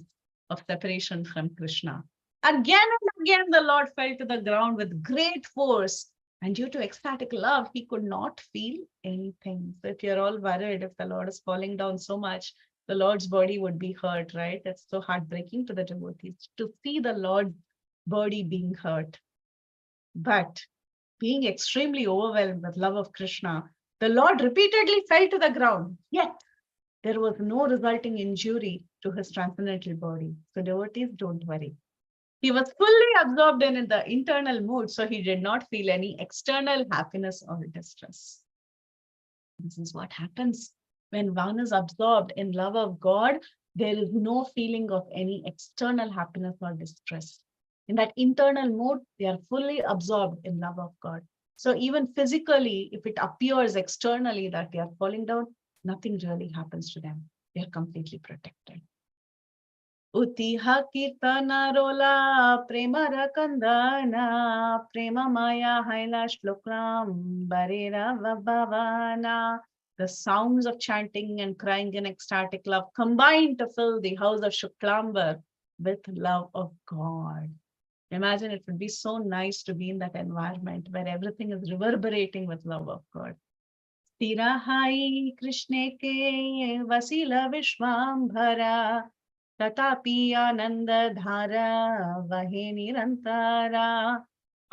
of separation from Krishna. Again and again, the Lord fell to the ground with great force. And due to ecstatic love, he could not feel anything. So if you're all worried, if the Lord is falling down so much, the Lord's body would be hurt, right? It's so heartbreaking to the devotees to see the Lord's body being hurt. But being extremely overwhelmed with love of Krishna, the Lord repeatedly fell to the ground. Yet there was no resulting injury to his transcendental body. So devotees, don't worry. He was fully absorbed in the internal mood, so he did not feel any external happiness or distress. This is what happens when one is absorbed in love of God. There is no feeling of any external happiness or distress. In that internal mood, they are fully absorbed in love of God. So even physically, if it appears externally that they are falling down, nothing really happens to them. They are completely protected. Utiha kirtana rola prema rakandana prema maya haila shlokram barera vabhavana. The sounds of chanting and crying in ecstatic love combined to fill the house of Shuklambar with love of God. Imagine, it would be so nice to be in that environment where everything is reverberating with love of God. Stirahai Krishne ke vasila vishwambhara tatapi ananda dhara vahe nirantara.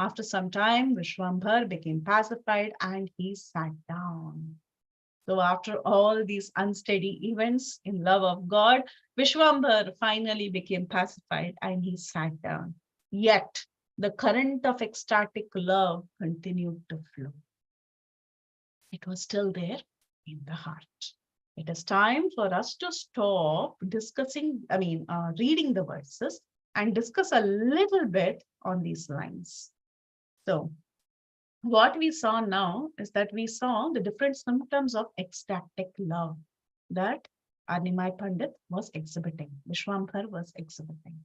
After some time, Vishwambhar became pacified and he sat down. So after all these unsteady events in love of God, Vishwambhar finally became pacified and he sat down. Yet the current of ecstatic love continued to flow. It was still there in the heart. It is time for us to stop reading the verses and discuss a little bit on these lines. So what we saw now is that we saw the different symptoms of ecstatic love that Nimai Pandit was exhibiting, Vishwambhar was exhibiting.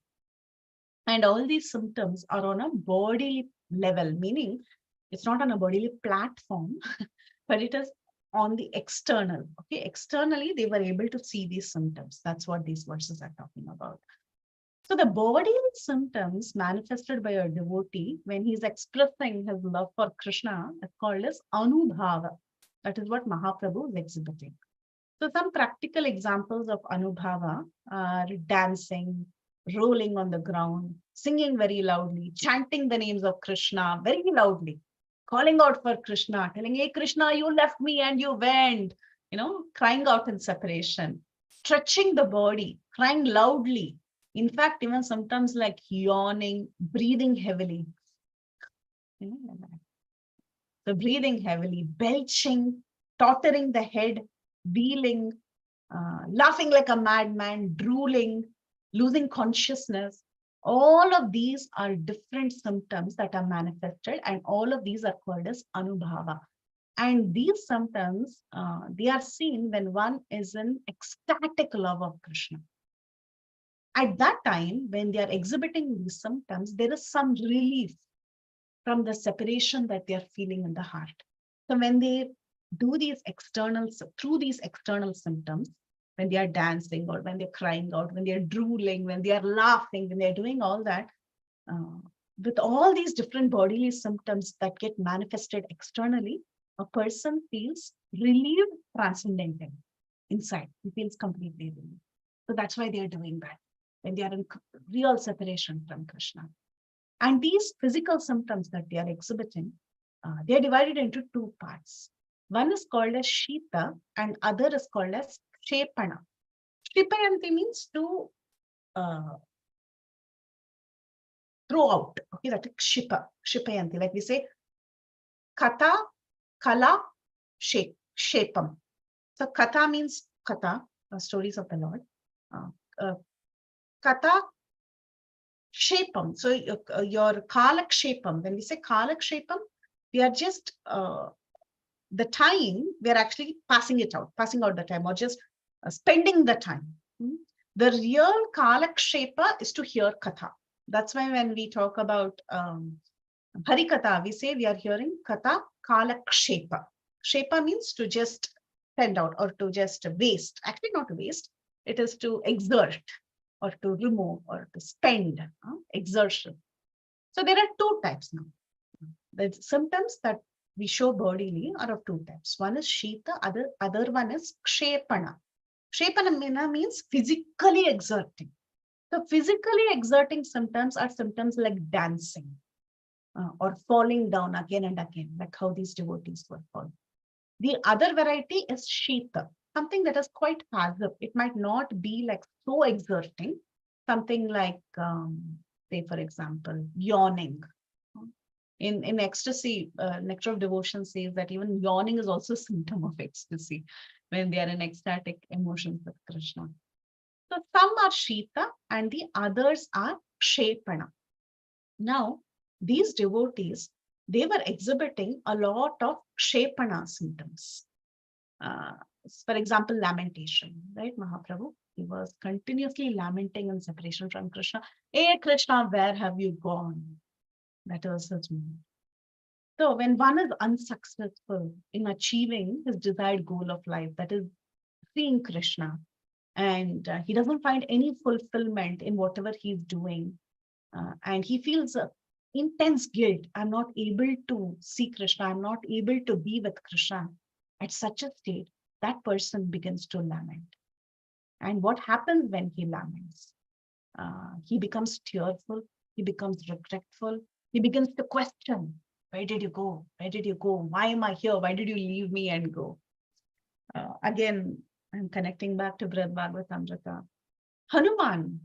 And all these symptoms are on a bodily level, meaning it's not on a bodily platform, but it is on the external. Okay, externally, they were able to see these symptoms. That's what these verses are talking about. So the bodily symptoms manifested by a devotee when he's expressing his love for Krishna is called as Anubhava. That is what Mahaprabhu is exhibiting. So some practical examples of Anubhava are dancing, rolling on the ground, singing very loudly, chanting the names of Krishna very loudly, calling out for Krishna, telling, hey, Krishna, you left me and you went, crying out in separation, stretching the body, crying loudly. In fact, even sometimes like yawning, breathing heavily. So breathing heavily, belching, tottering the head, wheeling, laughing like a madman, drooling, losing consciousness. All of these are different symptoms that are manifested, and all of these are called as Anubhava. And these symptoms, they are seen when one is in ecstatic love of Krishna. At that time, when they are exhibiting these symptoms, there is some relief from the separation that they are feeling in the heart. So when they do these through these external symptoms, when they are dancing or when they're crying out, when they're drooling, when they are laughing, when they're doing all that, with all these different bodily symptoms that get manifested externally, a person feels relieved transcendental inside. He feels completely relieved. So that's why they're doing that, when they are in real separation from Krishna. And these physical symptoms that they are exhibiting, they are divided into two parts. One is called as Shita and other is called as Kshepana. Kshipayanti means to throw out. Okay, that is Kshipayanti. Like we say, Kata, Kala, Shepam. So Kata means Kata, stories of the Lord. Kata, Shepam. So your Kalak Shepam. When we say Kalak Shepam, we are just the time, we are actually passing out the time, or just spending the time. The real Kalakshepa is to hear Katha. That's why when we talk about Harikatha, we say we are hearing Katha Kalakshepa. Shepa means to just spend out or to just waste. Actually, not waste. It is to exert or to remove or to spend, exertion. So there are two types now. The symptoms that we show bodily are of two types. One is Shita, other one is Kshepana. Kshepana means physically exerting. So physically exerting symptoms are symptoms like dancing or falling down again and again, like how these devotees were falling. The other variety is Shita, something that is quite passive. It might not be like so exerting, something like, say, for example, yawning. In ecstasy, Nectar of Devotion says that even yawning is also a symptom of ecstasy when they are in ecstatic emotions with Krishna. So some are Shita and the others are Kshepana. Now, these devotees, they were exhibiting a lot of Kshepana symptoms. For example, lamentation, right, Mahaprabhu? He was continuously lamenting in separation from Krishna. Hey Krishna, where have you gone? That was his mood. So when one is unsuccessful in achieving his desired goal of life, that is seeing Krishna, and he doesn't find any fulfillment in whatever he's doing, and he feels intense guilt. I'm not able to see Krishna. I'm not able to be with Krishna. At such a state, that person begins to lament. And what happens when he laments? He becomes tearful. He becomes regretful. He begins to question, where did you go? Where did you go? Why am I here? Why did you leave me and go? Again, I'm connecting back to Bhagavata Madhya. Hanuman,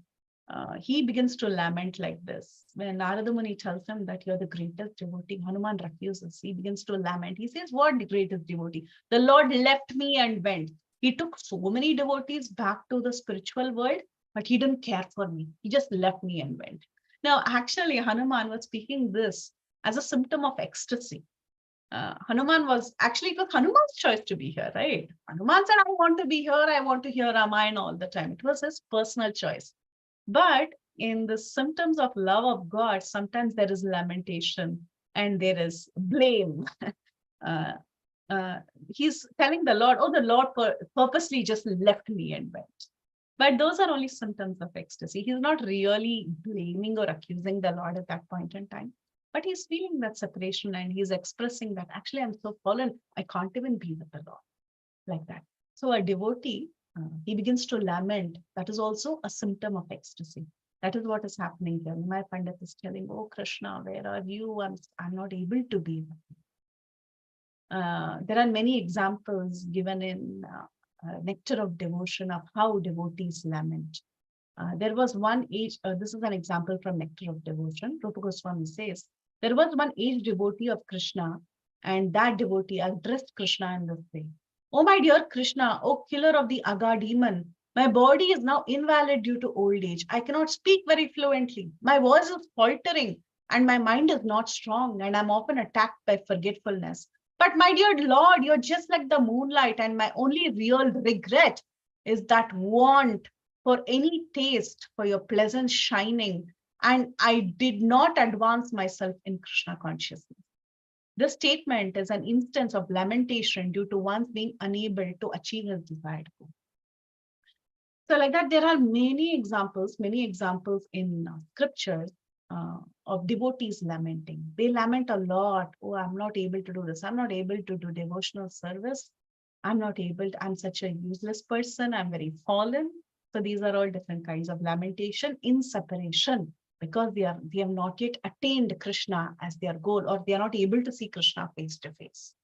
he begins to lament like this. When Narada Muni tells him that you're the greatest devotee, Hanuman refuses. He begins to lament. He says, what the greatest devotee? The Lord left me and went. He took so many devotees back to the spiritual world, but he didn't care for me. He just left me and went. Now, actually, Hanuman was speaking this as a symptom of ecstasy. Hanuman was actually, it was Hanuman's choice to be here, right? Hanuman said, I want to be here. I want to hear Ramayana all the time. It was his personal choice. But in the symptoms of love of God, sometimes there is lamentation and there is blame. He's telling the Lord, oh, the Lord purposely just left me and went. But those are only symptoms of ecstasy. He's not really blaming or accusing the Lord at that point in time. But he's feeling that separation and he's expressing that, actually, I'm so fallen, I can't even be with the Lord, like that. So a devotee, he begins to lament. That is also a symptom of ecstasy. That is what is happening here. My Pandit is telling, oh, Krishna, where are you? I'm not able to be with you. There are many examples given in Nectar of Devotion of how devotees lament. There was one age, this is an example from Nectar of Devotion. Rupa Goswami says, there was one aged devotee of Krishna, and that devotee addressed Krishna in this way. Oh, my dear Krishna, oh, killer of the Aga demon, my body is now invalid due to old age. I cannot speak very fluently. My voice is faltering and my mind is not strong, and I'm often attacked by forgetfulness. But my dear Lord, you're just like the moonlight, and my only real regret is that want for any taste for your pleasant shining, and I did not advance myself in Krishna consciousness. This statement is an instance of lamentation due to one's being unable to achieve his desired goal. So like that, there are many examples in scriptures of devotees lamenting. They lament a lot. Oh, I'm not able to do this. I'm not able to do devotional service. I'm such a useless person. I'm very fallen. So these are all different kinds of lamentation in separation, because they have not yet attained Krishna as their goal, or they are not able to see Krishna face to face.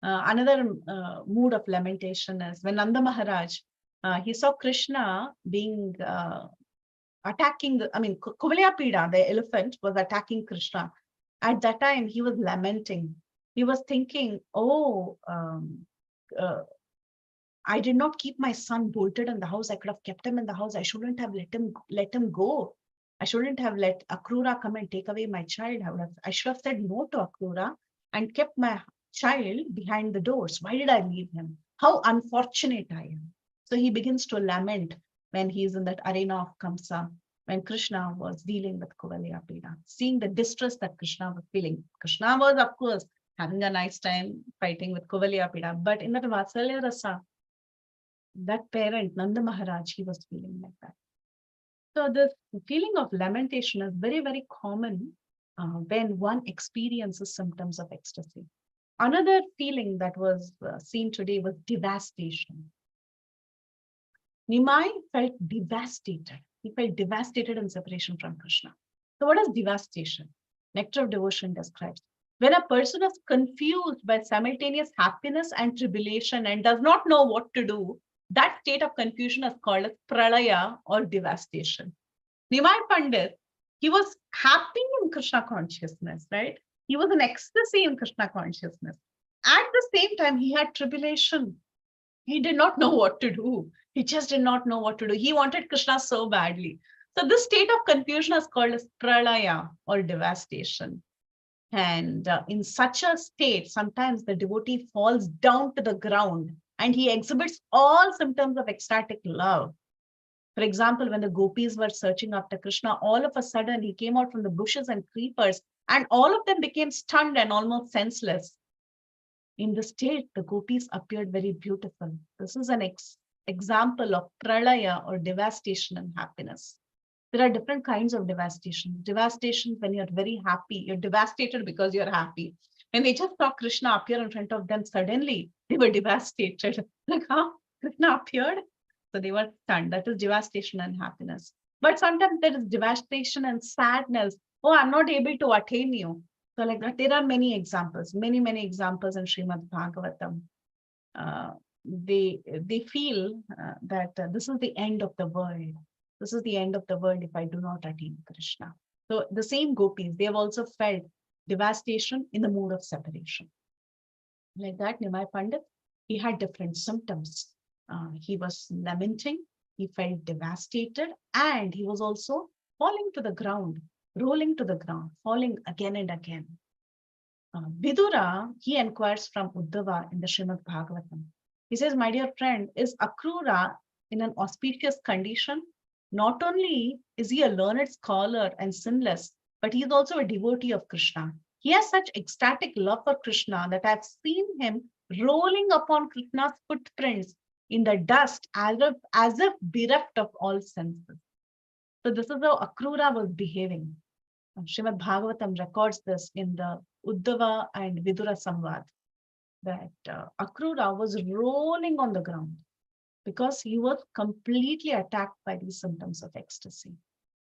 Another mood of lamentation is when Nanda Maharaj, he saw Krishna being attacking Kuvalayapida, the elephant, was attacking Krishna. At that time, he was lamenting. He was thinking, I did not keep my son bolted in the house. I could have kept him in the house. I shouldn't have let him go. I shouldn't have let Akrura come and take away my child. I should have said no to Akrura and kept my child behind the doors. Why did I leave him? How unfortunate I am. So he begins to lament when he is in that arena of Kamsa, when Krishna was dealing with Kuvalayapida, seeing the distress that Krishna was feeling. Krishna was, of course, having a nice time fighting with Kuvalayapida, but in that Vatsalya Rasa, that parent, Nanda Maharaj, he was feeling like that. So the feeling of lamentation is very, very common when one experiences symptoms of ecstasy. Another feeling that was seen today was devastation. Nimai felt devastated. He felt devastated in separation from Krishna. So what is devastation? Nectar of Devotion describes when a person is confused by simultaneous happiness and tribulation and does not know what to do, that state of confusion is called as pralaya or devastation. Nimai Pandit, he was happy in Krishna consciousness, right? He was in ecstasy in Krishna consciousness. At the same time, he had tribulation. He did not know what to do. He just did not know what to do. He wanted Krishna so badly. So this state of confusion is called as pralaya or devastation. And in such a state, sometimes the devotee falls down to the ground and he exhibits all symptoms of ecstatic love. For example, when the gopis were searching after Krishna, all of a sudden he came out from the bushes and creepers, and all of them became stunned and almost senseless. In this state, the gopis appeared very beautiful. This is an example of pralaya or devastation and happiness. There are different kinds of devastation. Devastation when you're very happy, you're devastated because you're happy. When they just saw Krishna appear in front of them, suddenly they were devastated. Like, huh? Krishna appeared? So they were stunned. That is devastation and happiness. But sometimes there is devastation and sadness. Oh, I'm not able to attain you. So like that, there are many examples, many examples in Srimad Bhagavatam. They feel that this is the end of the world. This is the end of the world if I do not attain Krishna. So the same gopis, they have also felt devastation in the mood of separation. Like that, Nimai Pandit, he had different symptoms. He was lamenting, he felt devastated, and he was also falling to the ground, rolling to the ground, falling again and again. Vidura, he inquires from Uddhava in the Srimad Bhagavatam. He says, my dear friend, is Akrura in an auspicious condition? Not only is he a learned scholar and sinless, but he is also a devotee of Krishna. He has such ecstatic love for Krishna that I've seen him rolling upon Krishna's footprints in the dust as if bereft of all senses. So this is how Akrura was behaving. Srimad Bhagavatam records this in the Uddhava and Vidura Samvad, that Akrura was rolling on the ground because he was completely attacked by these symptoms of ecstasy.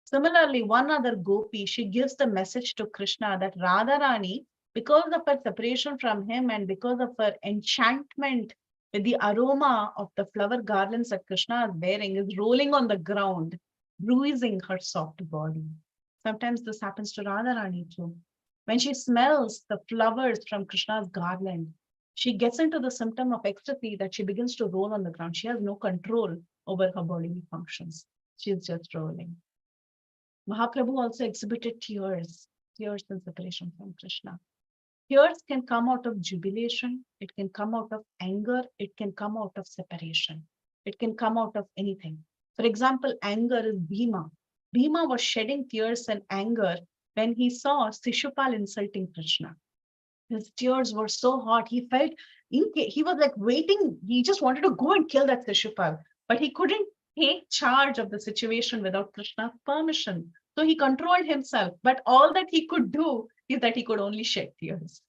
Similarly, one other gopi, she gives the message to Krishna that Radharani, because of her separation from him and because of her enchantment with the aroma of the flower garlands that Krishna is wearing, is rolling on the ground, bruising her soft body. Sometimes this happens to Radharani too. When she smells the flowers from Krishna's garland, she gets into the symptom of ecstasy that she begins to roll on the ground. She has no control over her bodily functions. She's just rolling. Mahaprabhu also exhibited tears in separation from Krishna. Tears can come out of jubilation, it can come out of anger, it can come out of separation, it can come out of anything. For example, anger is Bhima. Bhima was shedding tears and anger when he saw Shishupal insulting Krishna. His tears were so hot. He felt he was like waiting. He just wanted to go and kill that Shishupal, but he couldn't take charge of the situation without Krishna's permission. So he controlled himself. But all that he could do is that he could only shed tears.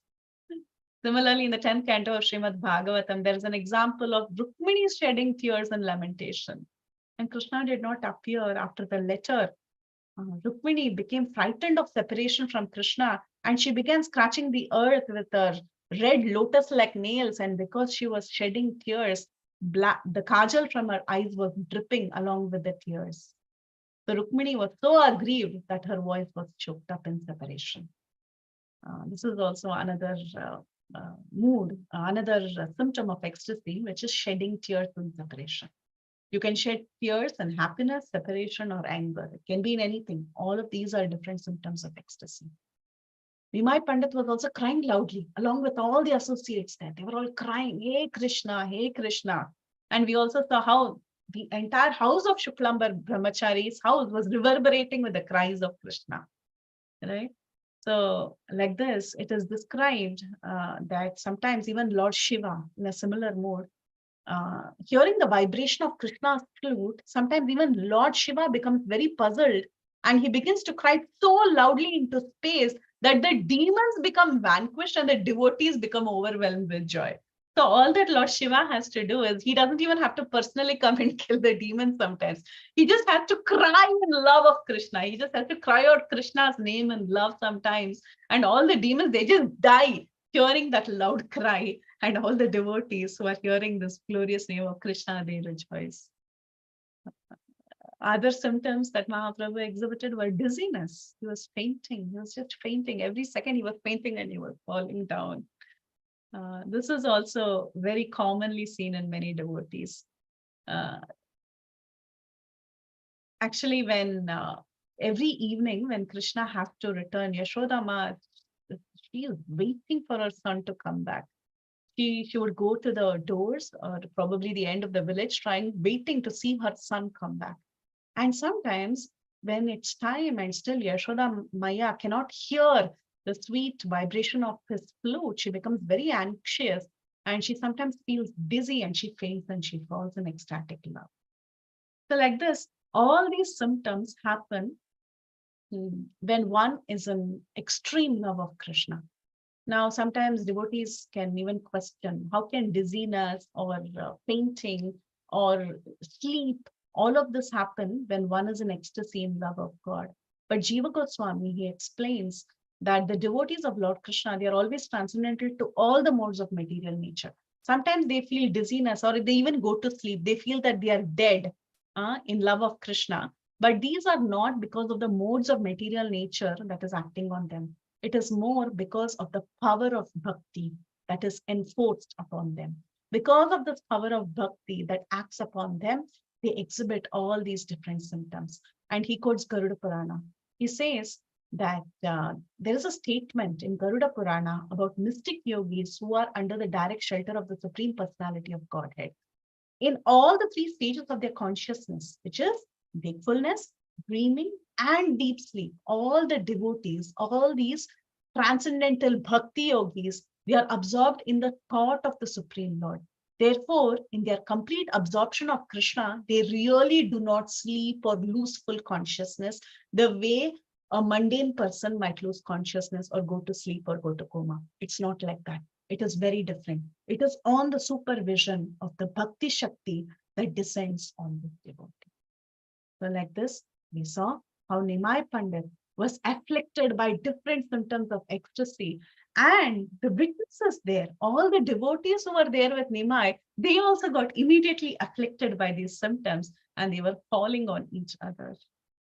Similarly, in the 10th canto of Srimad Bhagavatam, there is an example of Rukmini shedding tears and lamentation. And Krishna did not appear after the letter. Rukmini became frightened of separation from Krishna, and she began scratching the earth with her red lotus-like nails. And because she was shedding tears, the kajal from her eyes was dripping along with the tears. So Rukmini was so aggrieved that her voice was choked up in separation. This is also another mood, another symptom of ecstasy, which is shedding tears in separation. You can shed tears and happiness, separation, or anger. It can be in anything. All of these are different symptoms of ecstasy. Nimai Pandit was also crying loudly, along with all the associates there. They were all crying, "Hey Krishna, hey Krishna." And we also saw how the entire house of Shuklambar Brahmachari's house was reverberating with the cries of Krishna. Right? So like this, it is described that sometimes even Lord Shiva, in a similar mood, hearing the vibration of Krishna's flute, sometimes even Lord Shiva becomes very puzzled and he begins to cry so loudly into space that the demons become vanquished and the devotees become overwhelmed with joy. So all that Lord Shiva has to do is he doesn't even have to personally come and kill the demons sometimes. He just has to cry in love of Krishna. He just has to cry out Krishna's name in love sometimes. And all the demons, they just die hearing that loud cry. And all the devotees who are hearing this glorious name of Krishna, they rejoice. Other symptoms that Mahaprabhu exhibited were dizziness. He was fainting. He was just fainting. Every second he was fainting and he was falling down. This is also very commonly seen in many devotees. Actually, when every evening when Krishna has to return, Yashoda Ma, she is waiting for her son to come back. She would go to the doors or probably the end of the village, waiting to see her son come back. And sometimes when it's time and still Yashoda Maya cannot hear the sweet vibration of his flute, she becomes very anxious and she sometimes feels dizzy and she faints and she falls in ecstatic love. So like this, all these symptoms happen when one is in extreme love of Krishna. Now, sometimes devotees can even question, how can dizziness or fainting or sleep, all of this happen when one is in ecstasy in love of God? But Jiva Goswami, he explains that the devotees of Lord Krishna, they are always transcendental to all the modes of material nature. Sometimes they feel dizziness or they even go to sleep. They feel that they are dead in love of Krishna. But these are not because of the modes of material nature that is acting on them. It is more because of the power of bhakti that is enforced upon them. Because of this power of bhakti that acts upon them, they exhibit all these different symptoms. And he quotes Garuda Purana. He says that there is a statement in Garuda Purana about mystic yogis who are under the direct shelter of the Supreme Personality of Godhead. In all the three stages of their consciousness, which is wakefulness, dreaming, and deep sleep, all the devotees, all these transcendental bhakti yogis, they are absorbed in the thought of the Supreme Lord. Therefore, in their complete absorption of Krishna, they really do not sleep or lose full consciousness the way a mundane person might lose consciousness or go to sleep or go to coma. It's not like that. It is very different. It is on the supervision of the Bhakti Shakti that descends on the devotee. So like this, we saw how Nimai Pandit was afflicted by different symptoms of ecstasy. And the witnesses there, all the devotees who were there with Nimai, they also got immediately afflicted by these symptoms and they were falling on each other.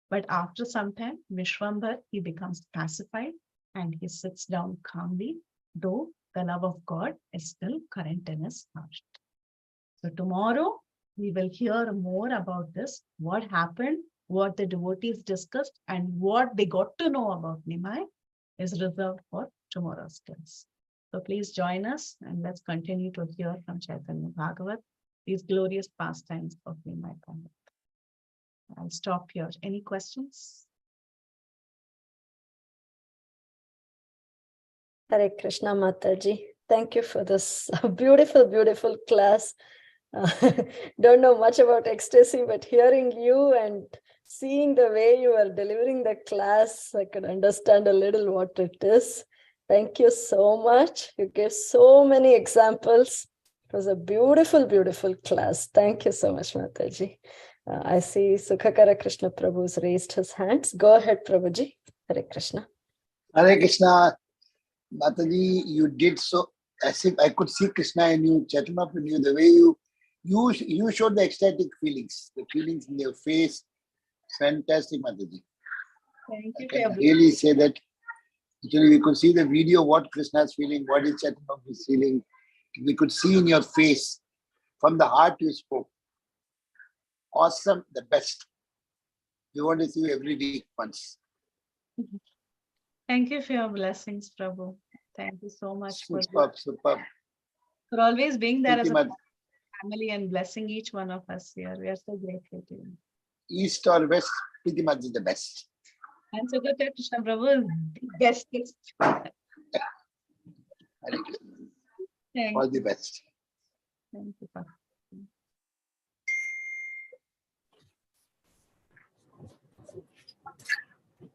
But after some time, Vishwambar, he becomes pacified and he sits down calmly, though the love of God is still current in his heart. So tomorrow, we will hear more about this, what happened, what the devotees discussed, and what they got to know about Nimai is reserved for tomorrow's class. So please join us and let's continue to hear from Caitanya Bhagavat, these glorious pastimes of Madhya Khanda. I'll stop here. Any questions? Hare Krishna Mataji. Thank you for this beautiful, beautiful class. Don't know much about ecstasy, but hearing you and seeing the way you are delivering the class, I could understand a little what it is. Thank you so much. You gave so many examples. It was a beautiful, beautiful class. Thank you so much, Mataji. I see Sukhakara Krishna Prabhu's raised his hands. Go ahead, Prabhuji. Hare Krishna. Hare Krishna. Mataji, you did so as if I could see Krishna in you, Chaitanya in you, the way you showed the ecstatic feelings, the feelings in your face. Fantastic, Mataji. Thank you. I can really say that actually we could see the video, what Krishna is feeling, what is Chaitanya is feeling. We could see in your face, from the heart you spoke. Awesome, the best. We want to see you every week once. Thank you for your blessings, Prabhu. Thank you so much Superb. for always being there as a Preethi family and blessing each one of us here. We are so grateful to you. East or West, Preethi Madhya is the best. And Sukhakara Krishna Prabhu is the bestest. Hare Krishna. Thank All you. the best. Thank you, Prabhu.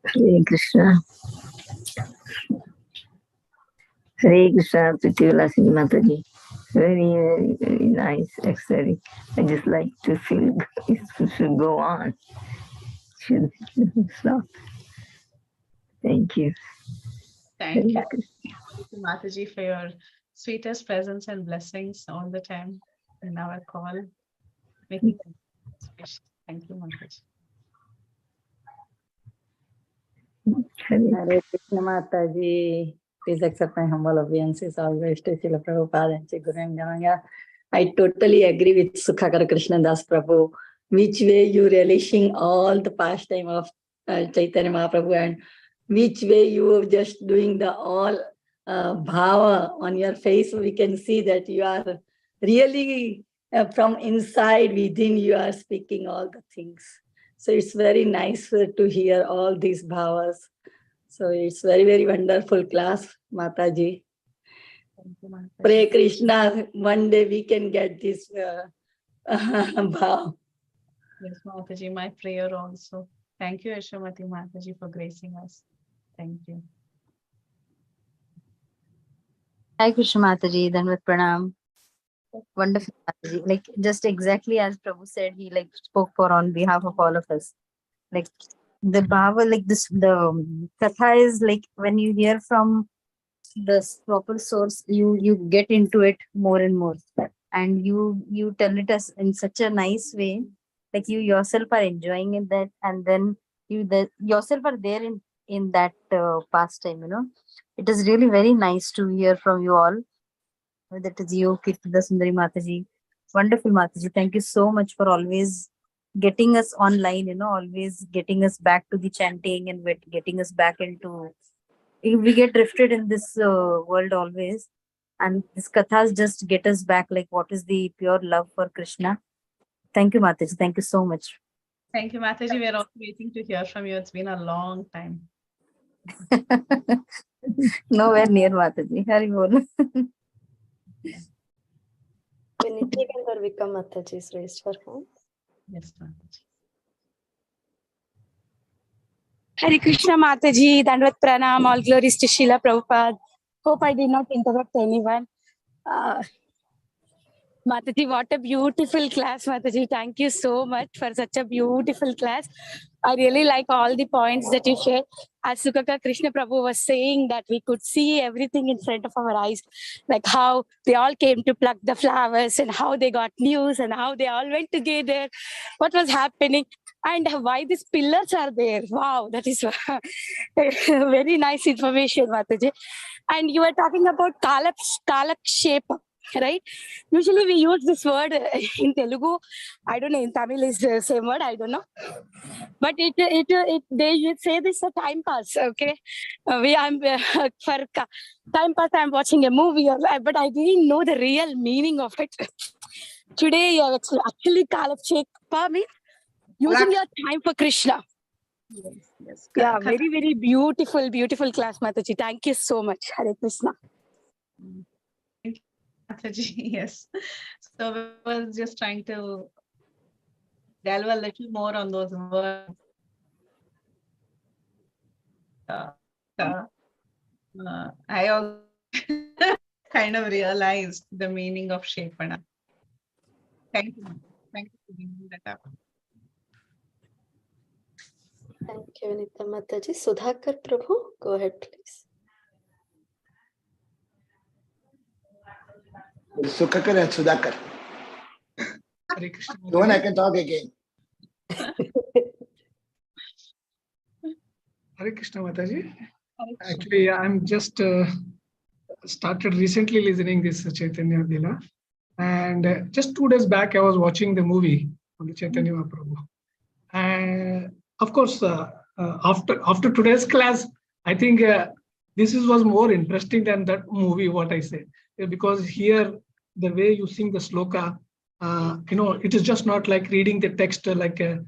Hare Krishna. Hare Krishna, Preethi Vilasini Mataji. Very, very nice, actually. I just like to feel it should go on. Should stop. Thank you. Thank you. Thank you, Mataji, for your sweetest presence and blessings all the time in our call. Making it special. Thank you, Mataji. Hare Krishna Mataji. Please accept my humble obeisances always to Srila Prabhupada and Sri Guru Ramanga. I totally agree with Sukhakara Krishna Das Prabhu. Which way you relishing all the pastime of Chaitanya Mahaprabhu, and which way you are just doing the all bhava on your face. We can see that you are really from inside within you are speaking all the things. So it's very nice to hear all these bhavas. So it's very, very wonderful class, Mataji. Thank you, Mataji. Pray Krishna, one day we can get this bhav. Yes, Mataji, my prayer also. Thank you, Yashamati Mataji, for gracing us. Thank you. Hi Krishna Mataji, Dandavat Pranam. Wonderful Mataji. Like just exactly as Prabhu said, he like spoke for on behalf of all of us. Like the bhava, like this, the katha is like when you hear from the proper source, you get into it more and more, and you tell it us in such a nice way, like you yourself are enjoying it, that, and then you yourself are there in that pastime. It is really very nice to hear from you all. That is you, Kirtida Sundari Mataji. Wonderful Mataji. Thank you so much for always getting us online, always getting us back to the chanting and getting us back into. We get drifted in this world always, and this kathas just get us back, like what is the pure love for Krishna. Thank you, Mataji. Thank you so much. Thank you, Mataji. We are also waiting to hear from you. It's been a long time. Nowhere near Mataji. Hari bol. Vinitha Gandharvika Mataji is raised her hand. Yes, Mataji. Hare Krishna Mataji, Dandavat Pranam, all glories to Srila Prabhupada. Hope I did not interrupt anyone. Mataji, what a beautiful class, Mataji. Thank you so much for such a beautiful class. I really like all the points that you shared. As Sukhakara Krishna Prabhu was saying, that we could see everything in front of our eyes, like how they all came to pluck the flowers and how they got news and how they all went together, what was happening, and why these pillars are there. Wow, that is very nice information, Mataji. And you were talking about Kalak shape. right? Usually we use this word in Telugu. I don't know, in Tamil is the same word, I don't know. But they say this a time pass, okay? For time pass, I'm watching a movie, but I didn't know the real meaning of it. Today, it's actually Kalapchekpa means using your time for Krishna. Yes. Yeah, very, very beautiful, beautiful class, Mataji. Thank you so much. Hare Krishna. Thank you, Mataji. Yes. So we were just trying to delve a little more on those words. I also kind of realized the meaning of Shepana. Thank you. Thank you for bringing that up. Thank you, Anita Mataji. Sudhakar Prabhu, go ahead, please. Sukhakar and Sudhakar. Hare Krishna. Don't I can talk again. Hare Krishna Mataji. Actually, I'm just started recently listening this Chaitanya Lila, and just 2 days back I was watching the movie on the Chaitanya Mahaprabhu. And of course, after today's class, I think this was more interesting than that movie. What I said, because here the way you sing the sloka, it is just not like reading the text like a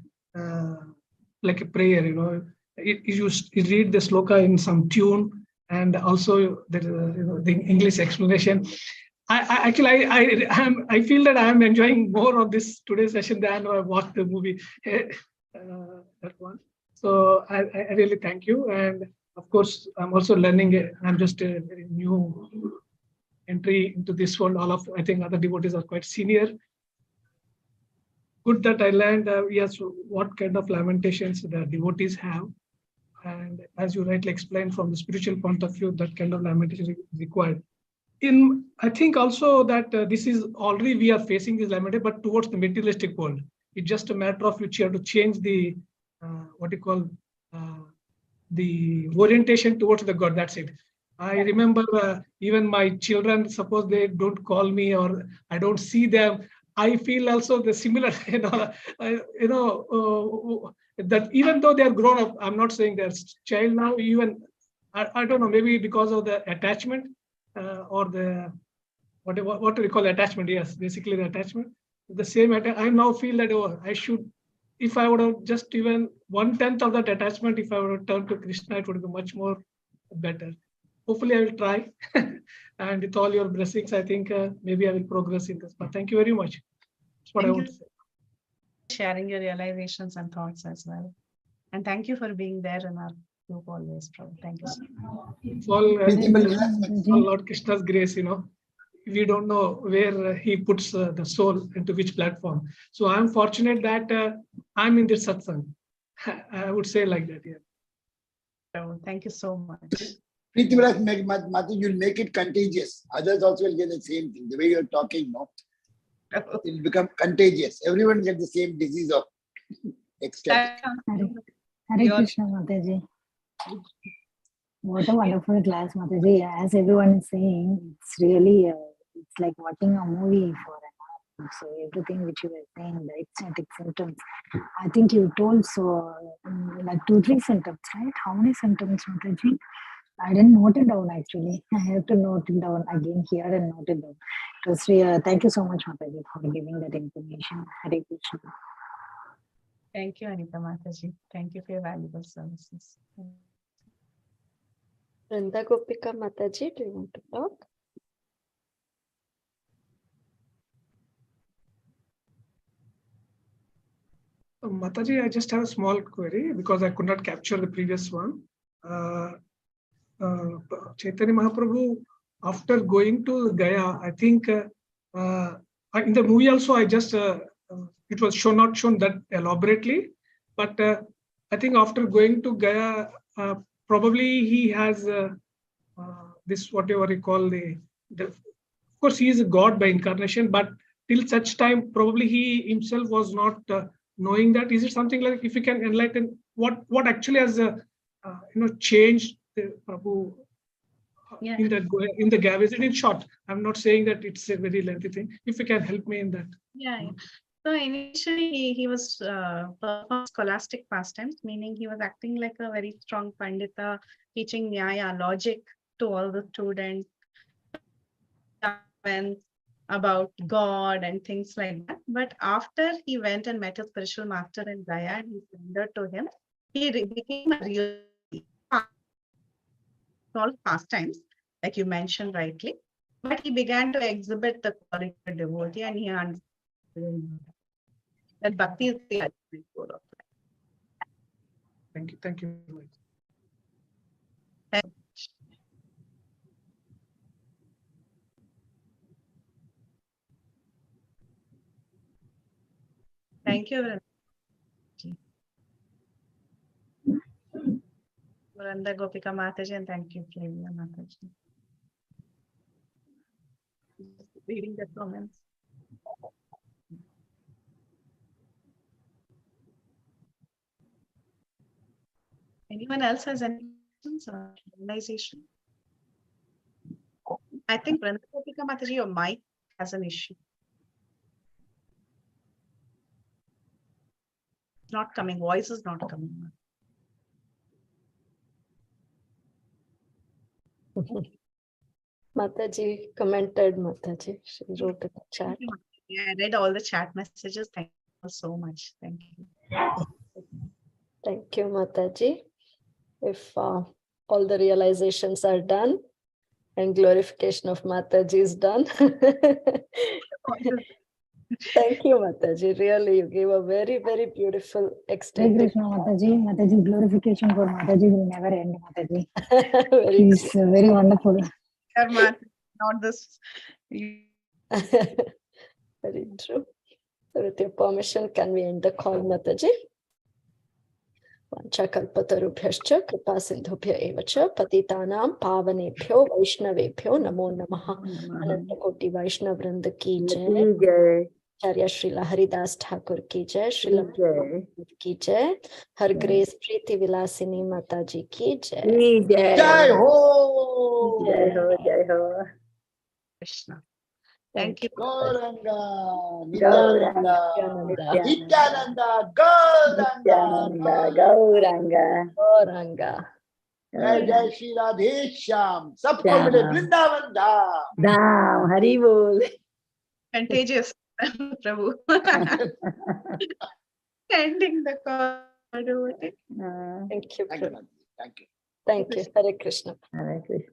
prayer. You read the sloka in some tune, and also the English explanation. I feel that I am enjoying more of this today's session than I watched the movie. That one. So I really thank you, and of course I'm also learning. I'm just a very new entry into this world. I think other devotees are quite senior. Good that I learned yes, what kind of lamentations the devotees have, and as you rightly explained, from the spiritual point of view, that kind of lamentation is required. I think also that this is already we are facing this lamentation, but towards the materialistic world. It's just a matter of which you have to change the the orientation towards the God. That's it. I remember even my children, suppose they don't call me or I don't see them, I feel also the similar, that even though they are grown up, I'm not saying they're child now, even, I don't know, maybe because of the attachment or the, what do we call attachment? Yes, basically the attachment. The same, I now feel that I should, if I would have just even 1/10 of that attachment, if I would have turned to Krishna, it would be much more better. Hopefully I will try. And with all your blessings, I think maybe I will progress in this. But thank you very much. That's what I want to say. Sharing your realizations and thoughts as well. And thank you for being there in our group always, Prabhu. Thank you so much. It's all Lord Krishna's grace, We don't know where he puts the soul into which platform. So I'm fortunate that I'm in this satsang. I would say like that, yeah. Prabhu, thank you so much. Preethi Vilasini Devi, you'll make it contagious. Others also will get the same thing. The way you're talking, it will become contagious. Everyone gets the same disease of ecstatic. Hare Krishna, Mataji. What a wonderful class, Mataji. As everyone is saying, it's really, it's like watching a movie for an hour. So everything which you were saying, the ecstatic symptoms, I think you told so, like 2-3 symptoms, right? How many symptoms, Mataji? I didn't note it down actually. I have to note it down again here and note it down. It was really, thank you so much, Mataji, for giving that information. Hare Krishna. Thank you, Anita Mataji. Thank you for your valuable services. Vrunda Gopika Mataji, do you want to talk? Mataji, I just have a small query because I could not capture the previous one. Chaitanya Mahaprabhu, after going to Gaya, I think in the movie also, I just, it was not shown that elaborately, but I think after going to Gaya, probably he has this, whatever you call of course, he is a God by incarnation, but till such time, probably he himself was not knowing that. Is it something like, if you can enlighten what actually has changed Prabhu Yeah. in the gap? Is it in short? I'm not saying that it's a very lengthy thing. If you can help me in that. Yeah. So initially he was performing scholastic pastimes, meaning he was acting like a very strong pandita, teaching nyaya, logic to all the students about God and things like that. But after he went and met his spiritual master in Gaya and he surrendered to him, he became a real all pastimes, like you mentioned rightly. But he began to exhibit the quality of devotee and he understood that bhakti is the ultimate goal of life. Thank you. Thank you. Thank you very much. Muranda Gopika Mataji, and thank you, Flavia Mataji. Reading the comments. Anyone else has any questions or realization? I think Muranda Gopika Mataji, your mic has an issue. It's not coming, voice is not coming. Mataji commented, Mataji. She wrote in the chat. Yeah, I read all the chat messages. Thank you so much. Thank you. Thank you, Mataji. If all the realizations are done and glorification of Mataji is done. Thank you, Mataji. Really, you gave a very, very beautiful Hare extended. Krishna Mataji. Mataji, glorification for Mataji will never end, Mataji. Very She's very wonderful. Not this. Very true. So with your permission, can we end the call, Mataji? Vanchakalpatarubhyascha kripa sindhubhya evacha patitanam pavanebhyo vaishnavebhyo namo namaha. Anantakoti Vaishnav Vrinda ki jai. Acharya Srila Haridas Thakur ki jai. Srila Prabhupada ki jai. Her Grace Preethi Vilasini Mataji ki jai. Jai ho! Jai ho, Jai ho. Krishna. Thank you. Gauranga, Gauranga, Nityananda, Nityananda, Nityananda, Nityananda, Gauranga. Gauranga. Jai Jai Shri Radhe Shyam, सबको मिले वृंदावन धाम. Dham, Hari Bol. Contagious, Prabhu. Ending the call. Thank you. Thank you, Madhya. Thank you. Thank you. Hare Krishna. Hare Krishna.